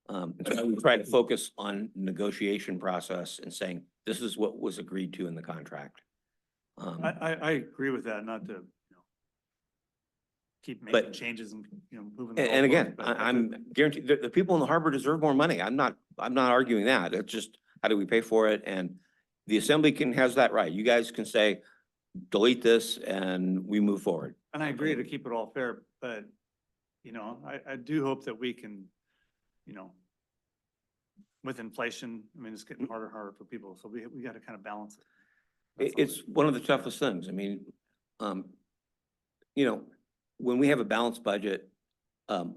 Speaker 13: And so we try to focus on negotiation process and saying, this is what was agreed to in the contract.
Speaker 15: I agree with that, not to, keep
Speaker 13: But-
Speaker 15: making changes and, moving. the
Speaker 13: And again,
Speaker 15: goalpost, but
Speaker 13: I'm guaranteed, the people in the harbor deserve more money. I'm not arguing that. It's just, how do we pay for it? And the assembly has that right. You guys can say, delete this and we move forward.
Speaker 15: And I agree to keep it all fair, but, I do hope that we can, with inflation, I mean, it's getting harder and harder for people, so we got to kind of balance it. That's all.
Speaker 13: It's one of the toughest things. I mean, when we have a balanced budget, the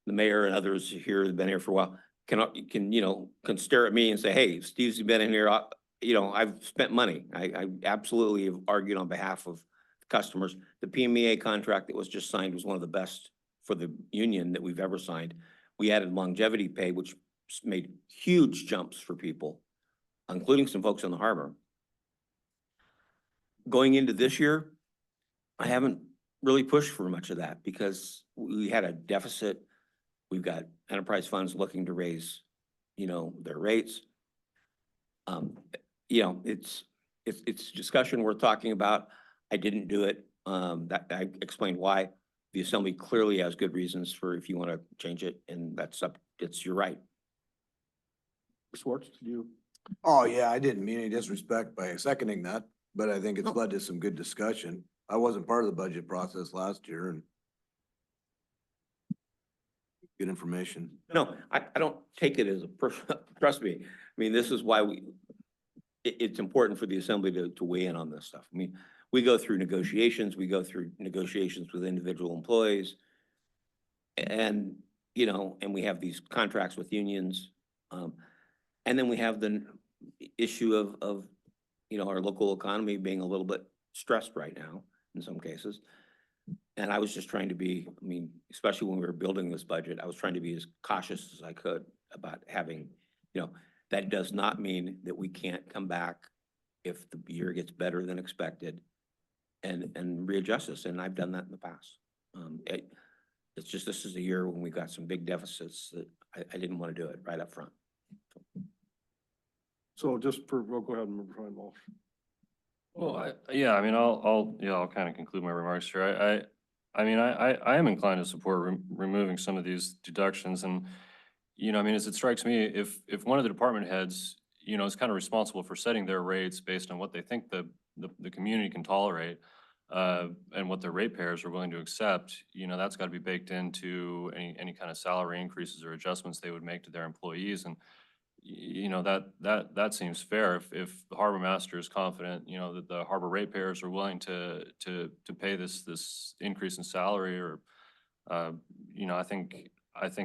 Speaker 13: mayor and others here who've been here for a while can stare at me and say, hey, Steve's been in here, I've spent money. I absolutely have argued on behalf of customers. The PMEA contract that was just signed was one of the best for the union that we've ever signed. We added longevity pay, which made huge jumps for people, including some folks in the harbor. Going into this year, I haven't really pushed for much of that because we had a deficit. We've got enterprise funds looking to raise, their rates. It's discussion worth talking about. I didn't do it. That I explained why. The assembly clearly has good reasons for if you want to change it, and it's your right.
Speaker 1: Schwartz, did you?
Speaker 4: Oh, yeah, I didn't mean any disrespect by seconding that, but I think it's
Speaker 13: No.
Speaker 4: led to some good discussion. I wasn't part of the budget process last year, and good information.
Speaker 13: No, I don't take it as a trust me. I mean, this is why it's important for the assembly to weigh in on this stuff. I mean, we go through negotiations, with individual employees. And, and we have these contracts with unions. And then we have the issue of our local economy being a little bit stressed right now in some cases. And I was just trying to be, especially when we were building this budget, I was trying to be as cautious as I could about having, that does not mean that we can't come back if the year gets better than expected and readjust this. And I've done that in the past. It's just, this is a year when we got some big deficits that I didn't want to do it right up front.
Speaker 1: So we'll go ahead and move on, Walsh.
Speaker 10: Well, I'll kind of conclude my remarks here. I am inclined to support removing some of these deductions, and, as it strikes me, if one of the department heads, is kind of responsible for setting their rates based on what they think the community can tolerate, and what their ratepayers are willing to accept, that's got to be baked into any kind of salary increases or adjustments they would make to their employees. And that seems fair. If the harbor master is confident, that the harbor ratepayers are willing to pay this increase in salary, or I think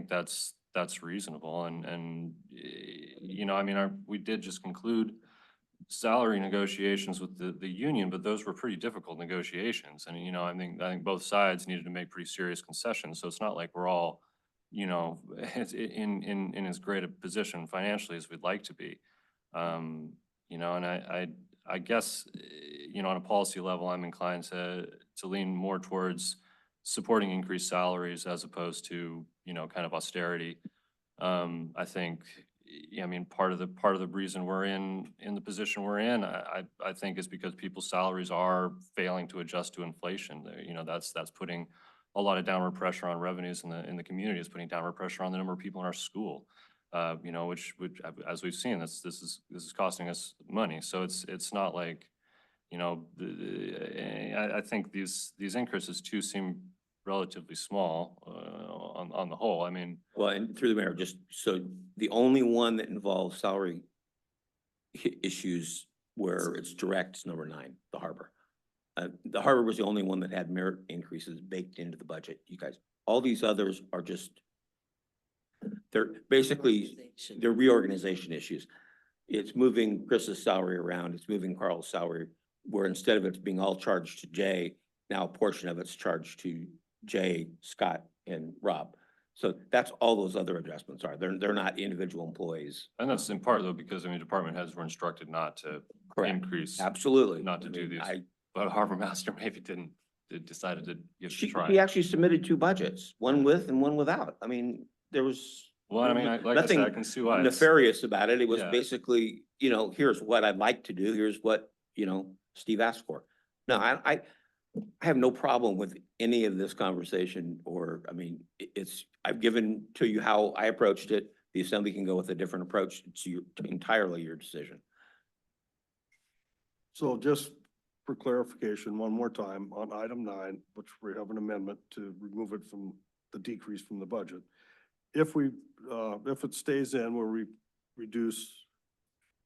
Speaker 10: that's reasonable. And we did just conclude salary negotiations with the union, but those were pretty difficult negotiations. And I think both sides needed to make pretty serious concessions. So it's not like we're all in as great a position financially as we'd like to be. And I guess, on a policy level, I'm inclined to lean more towards supporting increased salaries as opposed to, kind of austerity. I think, part of the reason we're in the position we're in, I think is because people's salaries are failing to adjust to inflation. That's putting a lot of downward pressure on revenues in the community. Is putting downward pressure on the number of people in our school, which as we've seen, this is costing us money. So it's not like, I think these increases too seem relatively small on the whole.
Speaker 13: Well, and through the mayor, just so the only one that involves salary issues where it's direct, it's number 9, the harbor. The harbor was the only one that had merit increases baked into the budget, you guys. All these others are just, they're basically, they're reorganization issues. It's moving Chris's salary around, it's moving Carl's salary, where instead of it being all charged to Jay, now a portion of it's charged to Jay, Scott, and Rob. So that's all those other adjustments are. They're not individual employees.
Speaker 10: And that's in part though, because I mean, department heads were instructed not to
Speaker 13: Correct.
Speaker 10: increase,
Speaker 13: Absolutely.
Speaker 10: not to
Speaker 13: I
Speaker 10: do
Speaker 13: mean,
Speaker 10: these. But harbor master maybe decided to give it a
Speaker 13: She
Speaker 10: try.
Speaker 13: actually submitted 2 budgets, one with and one without. I mean, there was.
Speaker 10: Well, I mean, like I said, I
Speaker 13: nothing
Speaker 10: can see why. it's-
Speaker 13: nefarious about it. It was
Speaker 10: Yeah.
Speaker 13: basically, here's what I'd like to do. Here's what, Steve asked for. No, I have no problem with any of this conversation or, I mean, I've given to you how I approached it. The assembly can go with a different approach. It's entirely your decision.
Speaker 1: So just for clarification, one more time, on item 9, which we have an amendment to remove it from the decrease from the budget. If it stays in where we reduce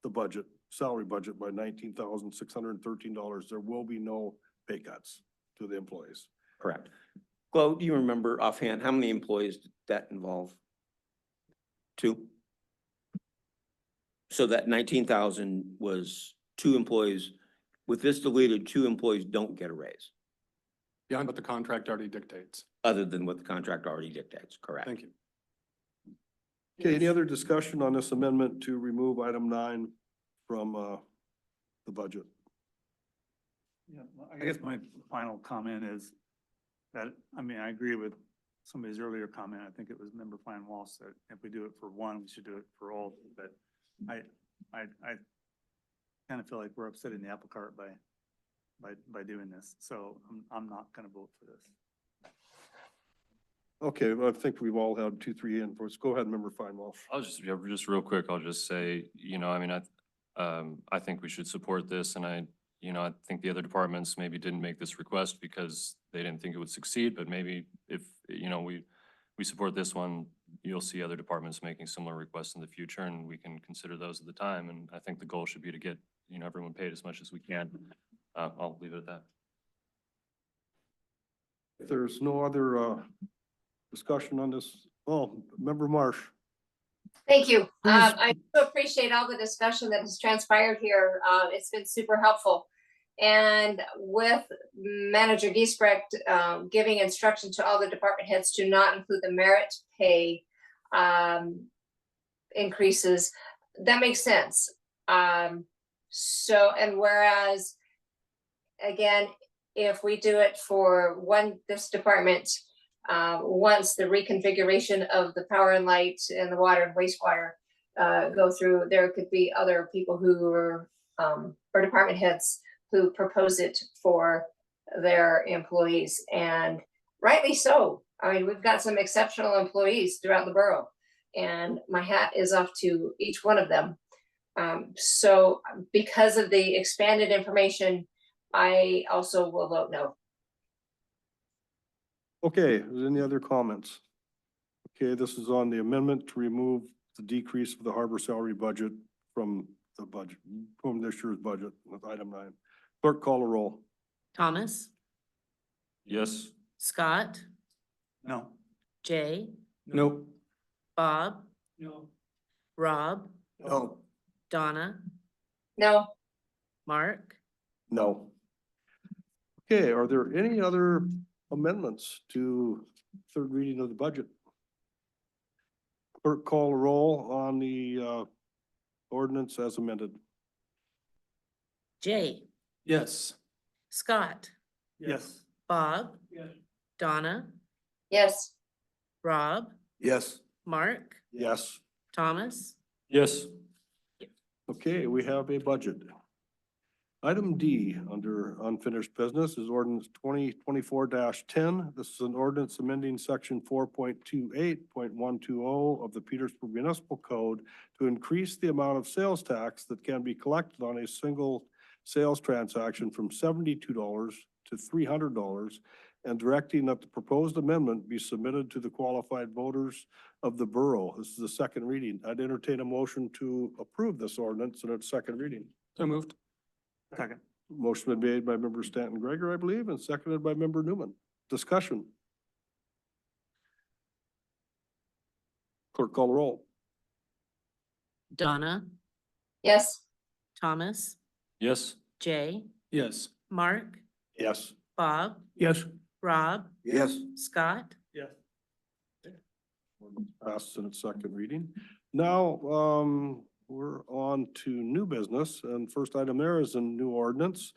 Speaker 1: the budget, salary budget by $19,613, there will be no pay cuts to the employees.
Speaker 13: Correct. Chloe, do you remember offhand, how many employees did that involve? 2? So that 19,000 was 2 employees. With this deleted, 2 employees don't get a raise,
Speaker 14: Beyond what the contract already dictates.
Speaker 13: other than what the contract already dictates, correct?
Speaker 14: Thank you.
Speaker 1: Okay, any other discussion on this amendment to remove item 9 from the budget?
Speaker 15: Yeah, well, I guess my final comment is that, I mean, I agree with somebody's earlier comment. I think it was Member Fine Walsh that if we do it for one, we should do it for all. But I kind of feel like we're upsetting the apple cart by doing this. So I'm not gonna vote for this.
Speaker 1: Okay, well, I think we've all had 2, 3 inputs. Go ahead, Member Fine Walsh.
Speaker 10: I'll just real quick, I'll just say, I mean, I think we should support this and I think the other departments maybe didn't make this request because they didn't think it would succeed, but maybe if, we support this one, you'll see other departments making similar requests in the future and we can consider those at the time. And I think the goal should be to get, everyone paid as much as we can. I'll leave it at that.
Speaker 1: If there's no other discussion on this, Member Marsh.
Speaker 9: Thank you. I do appreciate all the discussion that has transpired here. It's been super helpful. And with Manager Giesbrecht giving instruction to all the department heads to not include the merit pay increases, that makes sense. And whereas, again, if we do it for this department, once the reconfiguration of the power and light and the water and wastewater go through, there could be other people who are, or department heads who propose it for their employees, and rightly so. I mean, we've got some exceptional employees throughout the borough, and my hat is off to each one of them. So because of the expanded information, I also will vote no.
Speaker 1: Okay, is there any other comments? Okay, this is on the amendment to remove the decrease of the harbor salary budget from the budget, from this year's budget with item 9. Clerk, call a roll.
Speaker 2: Thomas,
Speaker 10: Yes.
Speaker 2: Scott,
Speaker 15: No.
Speaker 2: Jay,
Speaker 14: Nope.
Speaker 2: Bob,
Speaker 15: No.
Speaker 2: Rob,
Speaker 4: No.
Speaker 2: Donna,
Speaker 9: No.
Speaker 2: Mark.
Speaker 1: No. Okay, are there any other amendments to third reading of the budget? Clerk, call a roll on the ordinance as amended.
Speaker 2: Jay,
Speaker 14: Yes.
Speaker 2: Scott,
Speaker 15: Yes.
Speaker 2: Bob,
Speaker 15: Yes.
Speaker 2: Donna,
Speaker 9: Yes.
Speaker 2: Rob,
Speaker 4: Yes.
Speaker 2: Mark,
Speaker 1: Yes.
Speaker 2: Thomas.
Speaker 10: Yes.
Speaker 1: Okay, we have a budget. Item D, under unfinished business, is ordinance 2024-10. This is an ordinance amending section 4.28.120 of the Petersburg Municipal Code to increase the amount of sales tax that can be collected on a single sales transaction from $72 to $300, and directing that the proposed amendment be submitted to the qualified voters of the borough. This is the second reading. I'd entertain a motion to approve this ordinance in its second reading.
Speaker 14: So moved.
Speaker 15: Second.
Speaker 1: Motion been made by member Stanton Gregor, I believe, and seconded by member Newman. Discussion. Clerk call the roll.
Speaker 2: Donna,
Speaker 9: Yes.
Speaker 2: Thomas,
Speaker 10: Yes.
Speaker 2: Jay,
Speaker 14: Yes.
Speaker 2: Mark,
Speaker 1: Yes.
Speaker 2: Bob,
Speaker 12: Yes.
Speaker 2: Rob,
Speaker 8: Yes.
Speaker 2: Scott,
Speaker 15: Yes.
Speaker 1: Passes in its second reading. Now, we're on to new business, and first item there is a new ordinance.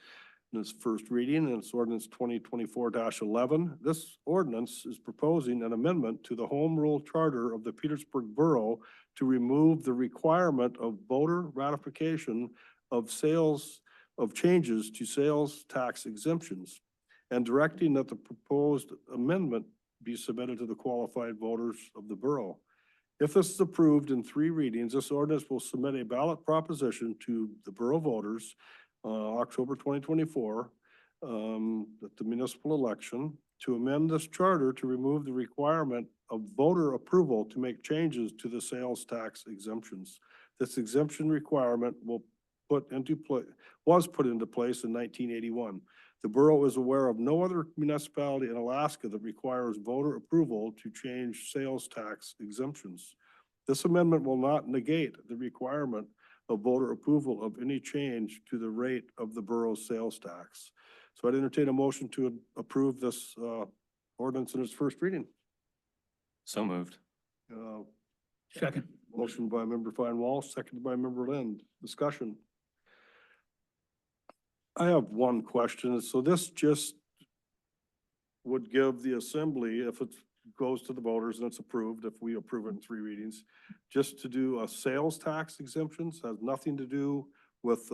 Speaker 1: In its first reading, and it's ordinance 2024-11. This ordinance is proposing an amendment to the Home Rule Charter of the Petersburg Borough to remove the requirement of voter ratification of changes to sales tax exemptions, and directing that the proposed amendment be submitted to the qualified voters of the borough. If this is approved in 3 readings, this ordinance will submit a ballot proposition to the borough voters October 2024, at the municipal election, to amend this charter to remove the requirement of voter approval to make changes to the sales tax exemptions. This exemption requirement was put into place in 1981. The borough is aware of no other municipality in Alaska that requires voter approval to change sales tax exemptions. This amendment will not negate the requirement of voter approval of any change to the rate of the borough's sales tax. So I'd entertain a motion to approve this ordinance in its first reading.
Speaker 10: So moved.
Speaker 12: Second.
Speaker 1: Motion by member Fine Walsh, seconded by member Lind. Discussion. I have one question. So this just would give the assembly, if it goes to the voters and it's approved, if we approve it in 3 readings, just to do a sales tax exemptions, has nothing to do with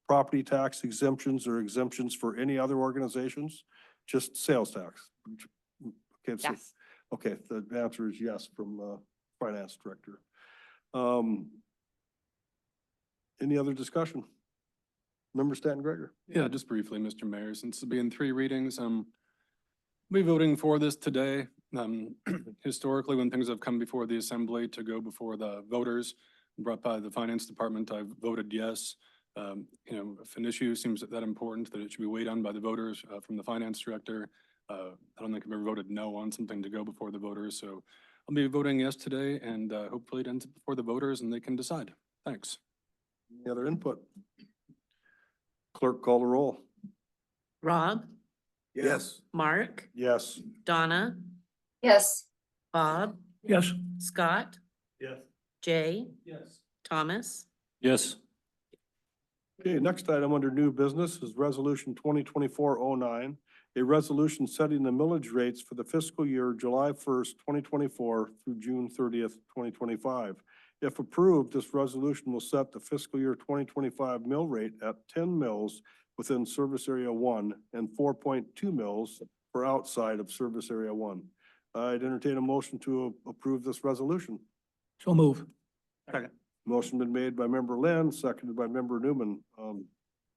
Speaker 1: property tax exemptions or exemptions for any other organizations, just sales tax. Okay, so,
Speaker 6: Yes.
Speaker 1: okay, the answer is yes from finance director. Any other discussion? Member Stanton Gregor.
Speaker 14: Yeah, just briefly, Mr. Mayor, since it'll be in 3 readings, we'll be voting for this today. Historically, when things have come before the assembly to go before the voters, brought by the finance department, I've voted yes. You know, if an issue seems that important, that it should be weighed on by the voters from the finance director. I don't think I've ever voted no on something to go before the voters, so I'll be voting yes today, and hopefully it ends up before the voters and they can decide. Thanks.
Speaker 1: Any other input? Clerk call the roll.
Speaker 2: Rob,
Speaker 8: Yes.
Speaker 2: Mark,
Speaker 1: Yes.
Speaker 2: Donna,
Speaker 9: Yes.
Speaker 2: Bob,
Speaker 12: Yes.
Speaker 2: Scott,
Speaker 15: Yes.
Speaker 2: Jay,
Speaker 15: Yes.
Speaker 2: Thomas,
Speaker 10: Yes.
Speaker 1: Okay, next item under new business is resolution 2024-09, a resolution setting the millage rates for the fiscal year July 1st, 2024 through June 30th, 2025. If approved, this resolution will set the fiscal year 2025 mill rate at 10 mills within Service Area 1 and 4.2 mills for outside of Service Area 1. I'd entertain a motion to approve this resolution.
Speaker 12: So move.
Speaker 15: Second.
Speaker 1: Motion been made by member Lynn, seconded by member Newman.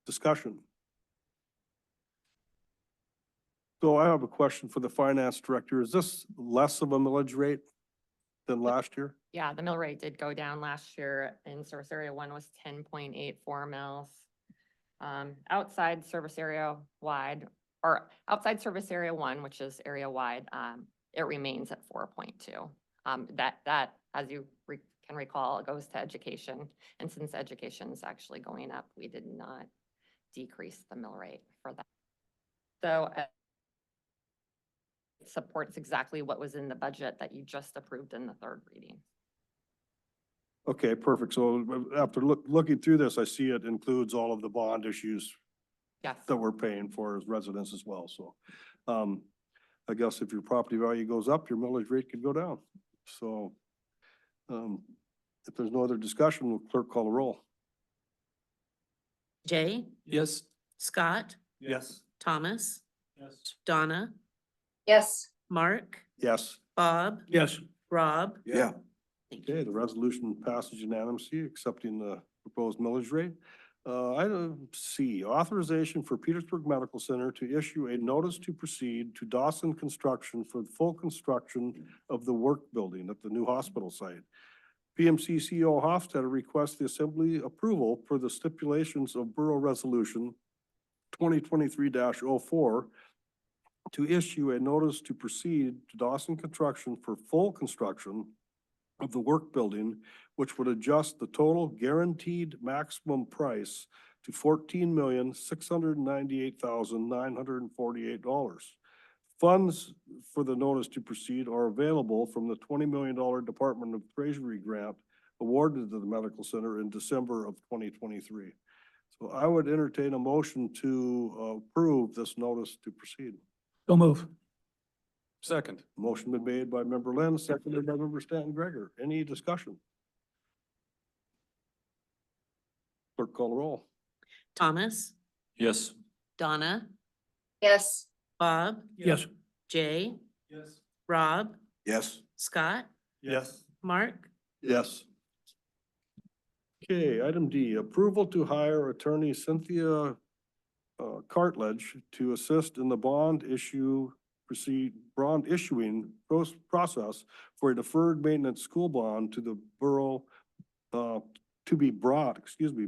Speaker 1: Discussion. So I have a question for the finance director. Is this less of a millage rate than last year?
Speaker 16: Yeah, the mill rate did go down last year in service area 1 was 10.84 mils. Outside service area wide, or outside service area 1, which is area wide, it remains at 4.2. That, as you can recall, it goes to education. And since education is actually going up, we did not decrease the mill rate for that. So it supports exactly what was in the budget that you just approved in the 3rd reading.
Speaker 1: Okay, perfect. So after looking through this, I see it includes all of the bond issues
Speaker 16: Yes.
Speaker 1: that we're paying for as residents as well. So I guess if your property value goes up, your millage rate could go down. So if there's no other discussion, will clerk call the roll?
Speaker 2: Jay,
Speaker 14: Yes.
Speaker 2: Scott,
Speaker 15: Yes.
Speaker 2: Thomas,
Speaker 15: Yes.
Speaker 2: Donna,
Speaker 9: Yes.
Speaker 2: Mark,
Speaker 1: Yes.
Speaker 2: Bob,
Speaker 12: Yes.
Speaker 2: Rob.
Speaker 8: Yeah.
Speaker 2: Thank you.
Speaker 1: Okay, the resolution passes unanimously, accepting the proposed millage rate. Item C, authorization for Petersburg Medical Center to issue a notice to proceed to Dawson Construction for full construction of the work building at the new hospital site. PMC CEO Hofstadter requests the Assembly approval for the stipulations of Borough Resolution 2023-04 to issue a notice to proceed to Dawson Construction for full construction of the work building, which would adjust the total guaranteed maximum price to $14,698,948. Funds for the notice to proceed are available from the $20 million Department of Treasury grant awarded to the medical center in December of 2023. So I would entertain a motion to approve this notice to proceed.
Speaker 12: So move.
Speaker 14: Second.
Speaker 1: Motion been made by member Lynn, seconded by member Stanton Gregor. Any discussion? Clerk call the roll.
Speaker 2: Thomas,
Speaker 10: Yes.
Speaker 2: Donna,
Speaker 9: Yes.
Speaker 2: Bob,
Speaker 12: Yes.
Speaker 2: Jay,
Speaker 14: Yes.
Speaker 2: Rob,
Speaker 1: Yes.
Speaker 2: Scott,
Speaker 15: Yes.
Speaker 2: Mark,
Speaker 1: Yes. Okay, item D, approval to hire attorney Cynthia Cartledge to assist in the bond issuing process for a deferred maintenance school bond to the borough, to be brought,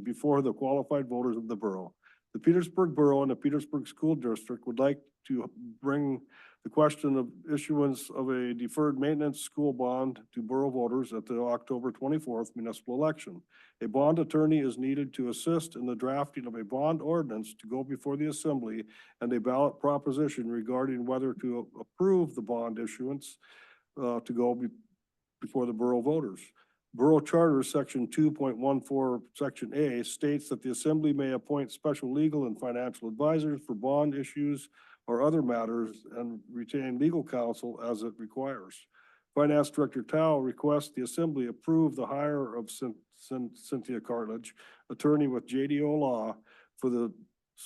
Speaker 1: before the qualified voters of the borough. The Petersburg Borough and the Petersburg School District would like to bring the question of issuance of a deferred maintenance school bond to borough voters at the October 24th municipal election. A bond attorney is needed to assist in the drafting of a bond ordinance to go before the assembly and a ballot proposition regarding whether to approve the bond issuance to go before the borough voters. Borough Charter, Section 2.14, Section A states that the assembly may appoint special legal and financial advisors for bond issues or other matters and retain legal counsel as it requires. Finance Director Tao requests the assembly approve the hire of Cynthia Cartledge, attorney with JDO Law, for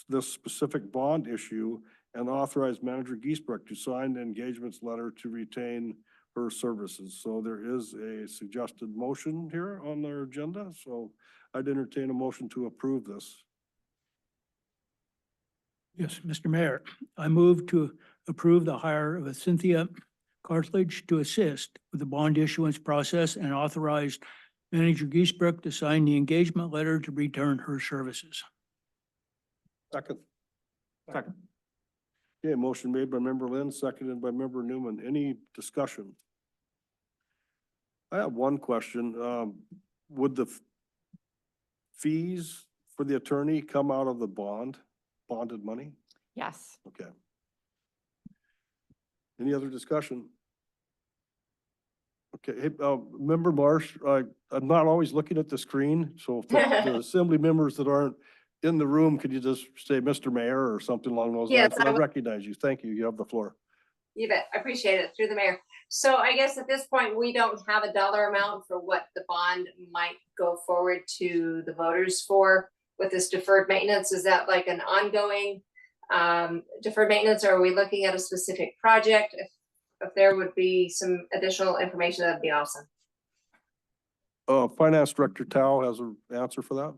Speaker 1: this specific bond issue, and authorize Manager Giesbrecht to sign the engagements letter to retain her services. So there is a suggested motion here on their agenda, so I'd entertain a motion to approve this.
Speaker 12: Yes, Mr. Mayor, I move to approve the hire of Cynthia Cartledge to assist with the bond issuance process and authorize Manager Giesbrecht to sign the engagement letter to return her services.
Speaker 1: Second. Second. Okay, motion made by member Lynn, seconded by member Newman. Any discussion? I have one question. Would the fees for the attorney come out of the bonded money?
Speaker 16: Yes.
Speaker 1: Okay. Any other discussion? Okay, hey, member Marsh, I'm not always looking at the screen, so if the assembly members that aren't in the room, could you just say Mr. Mayor or something along those lines?
Speaker 9: Yes, I
Speaker 1: I
Speaker 9: will.
Speaker 1: recognize you. Thank you. You have the floor.
Speaker 9: You bet. I appreciate it. Through the mayor. So I guess at this point, we don't have a dollar amount for what the bond might go forward to the voters for with this deferred maintenance. Is that like an ongoing deferred maintenance, or are we looking at a specific project? If there would be some additional information, that'd be awesome.
Speaker 1: Finance Director Tao has an answer for that.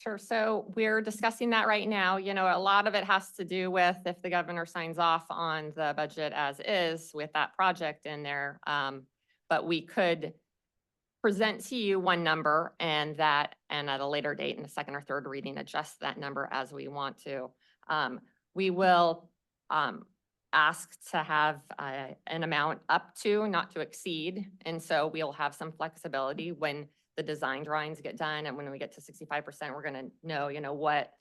Speaker 16: Sure. So we're discussing that right now. You know, a lot of it has to do with if the governor signs off on the budget as is with that project in there. But we could present to you one number and at a later date in the second or third reading, adjust that number as we want to. We will ask to have an amount up to, not to exceed. And so we'll have some flexibility when the design drawings get done. And when we get to 65%, we're gonna know, what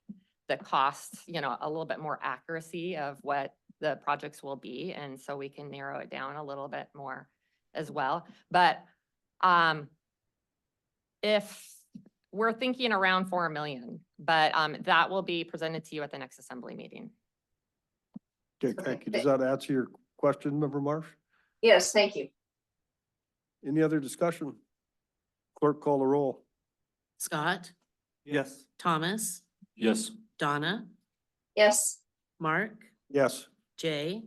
Speaker 16: the costs, a little bit more accuracy of what the projects will be. And so we can narrow it down a little bit more as well. But if we're thinking around 4 million, but that will be presented to you at the next assembly meeting.
Speaker 1: Okay, thank you. Does that answer your question, Member Marsh?
Speaker 9: Yes, thank you.
Speaker 1: Any other discussion? Clerk call the roll.
Speaker 2: Scott,
Speaker 15: Yes.
Speaker 2: Thomas,
Speaker 10: Yes.
Speaker 2: Donna,
Speaker 9: Yes.
Speaker 2: Mark,
Speaker 1: Yes.
Speaker 2: Jay,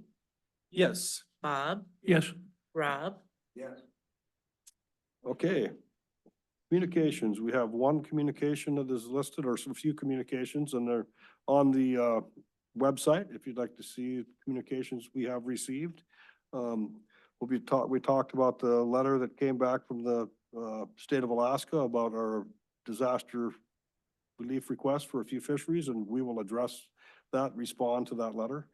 Speaker 14: Yes.
Speaker 2: Bob,
Speaker 12: Yes.
Speaker 2: Rob,
Speaker 1: Yes. Okay. Communications, we have one communication that is listed, or some few communications, and they're on the website if you'd like to see communications we have received. We talked about the letter that came back from the state of Alaska about our disaster relief request for a few fisheries, and we will address that, respond to that letter.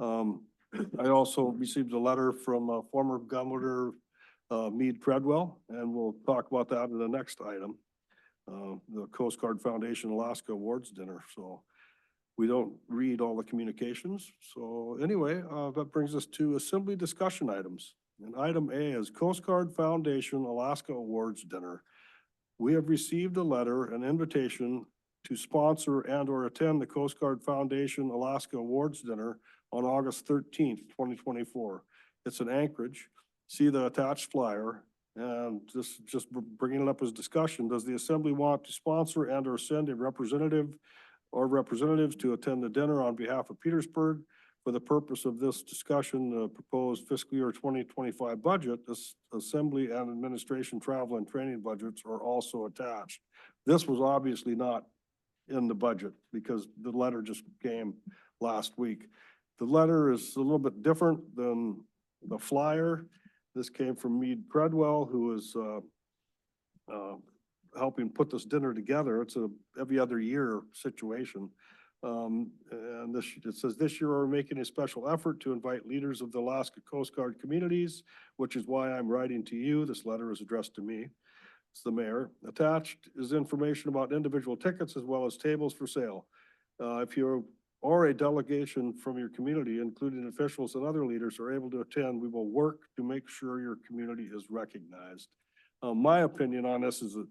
Speaker 1: I also received a letter from former Governor Meade Credwell, and we'll talk about that in the next item. The Coast Guard Foundation Alaska Awards Dinner. So we don't read all the communications. So anyway, that brings us to assembly discussion items. And item A is Coast Guard Foundation Alaska Awards Dinner. We have received a letter, an invitation to sponsor and or attend the Coast Guard Foundation Alaska Awards Dinner on August 13th, 2024. It's in Anchorage. See the attached flyer. And just bringing it up as discussion, does the assembly want to sponsor and or send a representative or representatives to attend the dinner on behalf of Petersburg? For the purpose of this discussion, the proposed fiscal year 2025 budget, this assembly and administration travel and training budgets are also attached. This was obviously not in the budget because the letter just came last week. The letter is a little bit different than the flyer. This came from Meade Credwell, who is helping put this dinner together. It's a every other year situation. And it says, this year we're making a special effort to invite leaders of the Alaska Coast Guard communities, which is why I'm writing to you. This letter is addressed to me. It's the mayor. Attached is information about individual tickets as well as tables for sale. If you or a delegation from your community, including officials and other leaders, are able to attend, we will work to make sure your community is recognized. My opinion on this is that,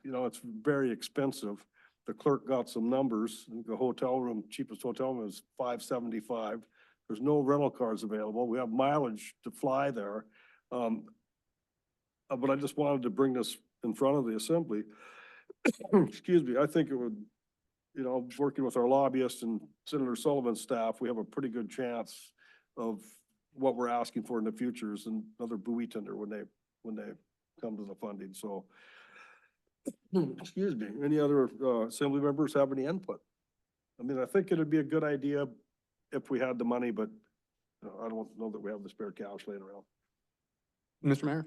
Speaker 1: you know, it's very expensive. The clerk got some numbers. The hotel room, cheapest hotel room is $575. There's no rental cars available. We have mileage to fly there. But I just wanted to bring this in front of the assembly. Excuse me. I think it would, you know, working with our lobbyists and Senator Sullivan's staff, we have a pretty good chance of what we're asking for in the future is another buoy tender when they come to the funding. So, excuse me, any other assembly members have any input? I mean, I think it'd be a good idea if we had the money, but I don't know that we have the spare cash laying around.
Speaker 14: Mr. Mayor?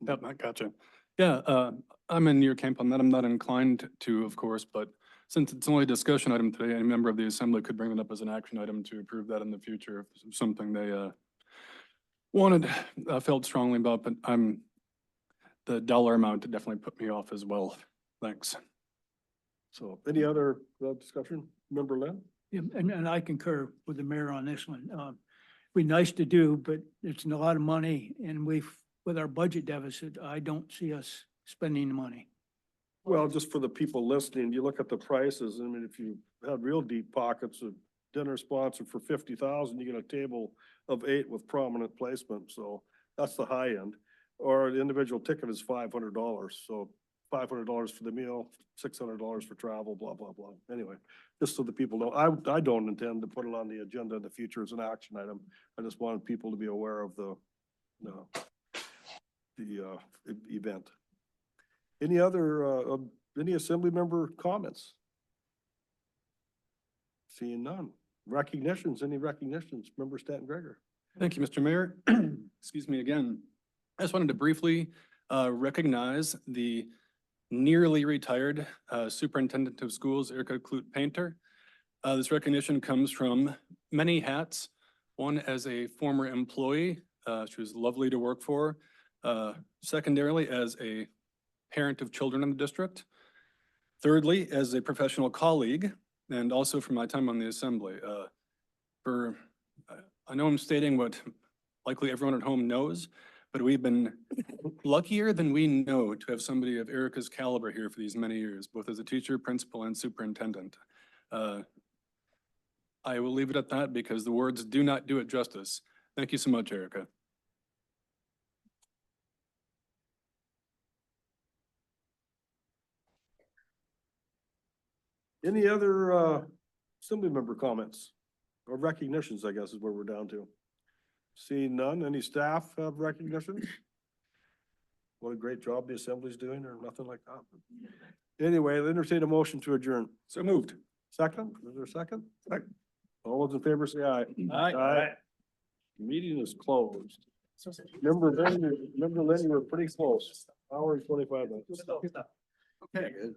Speaker 14: Yep, I gotcha. Yeah, I'm in your camp on that. I'm not inclined to, of course, but since it's only a discussion item today, any member of the assembly could bring it up as an action item to approve that in the future if it's something they felt strongly about, but the dollar amount definitely put me off as well. Thanks.
Speaker 1: So any other discussion? Member Lynn?
Speaker 12: Yeah, and I concur with the mayor on this one. Be nice to do, but it's a lot of money and with our budget deficit, I don't see us spending the money.
Speaker 1: Well, just for the people listening, you look at the prices. I mean, if you had real deep pockets, a dinner sponsor for 50,000, you get a table of 8 with prominent placement. So that's the high end. Or the individual ticket is $500. So $500 for the meal, $600 for travel, blah, blah, blah. Anyway, just so the people know, I don't intend to put it on the agenda in the future as an action item. I just wanted people to be aware of the event. Any other, any assembly member comments? Seeing none. Recognitions, any recognitions? Member Stanton Gregor.
Speaker 14: Thank you, Mr. Mayor. Excuse me again. I just wanted to briefly recognize the nearly retired superintendent of schools, Erica Clute-Painter. This recognition comes from many hats. One, as a former employee, she was lovely to work for. Secondarily, as a parent of children in the district. Thirdly, as a professional colleague, and also from my time on the assembly. I know I'm stating what likely everyone at home knows, but we've been luckier than we know to have somebody of Erica's caliber here for these many years, both as a teacher, principal, and superintendent. I will leave it at that because the words do not do it justice. Thank you so much, Erica.
Speaker 1: Any other assembly member comments or recognitions, I guess is where we're down to. Seeing none, any staff have recognitions? What a great job the assembly's doing or nothing like that. Anyway, I'll entertain a motion to adjourn.
Speaker 14: So moved.
Speaker 1: Second, is there a second? Second. All those in favor say aye.
Speaker 15: Aye.
Speaker 1: Meeting is closed. Remember, Lynn, you were pretty close. Hour and 25 minutes.
Speaker 14: Okay.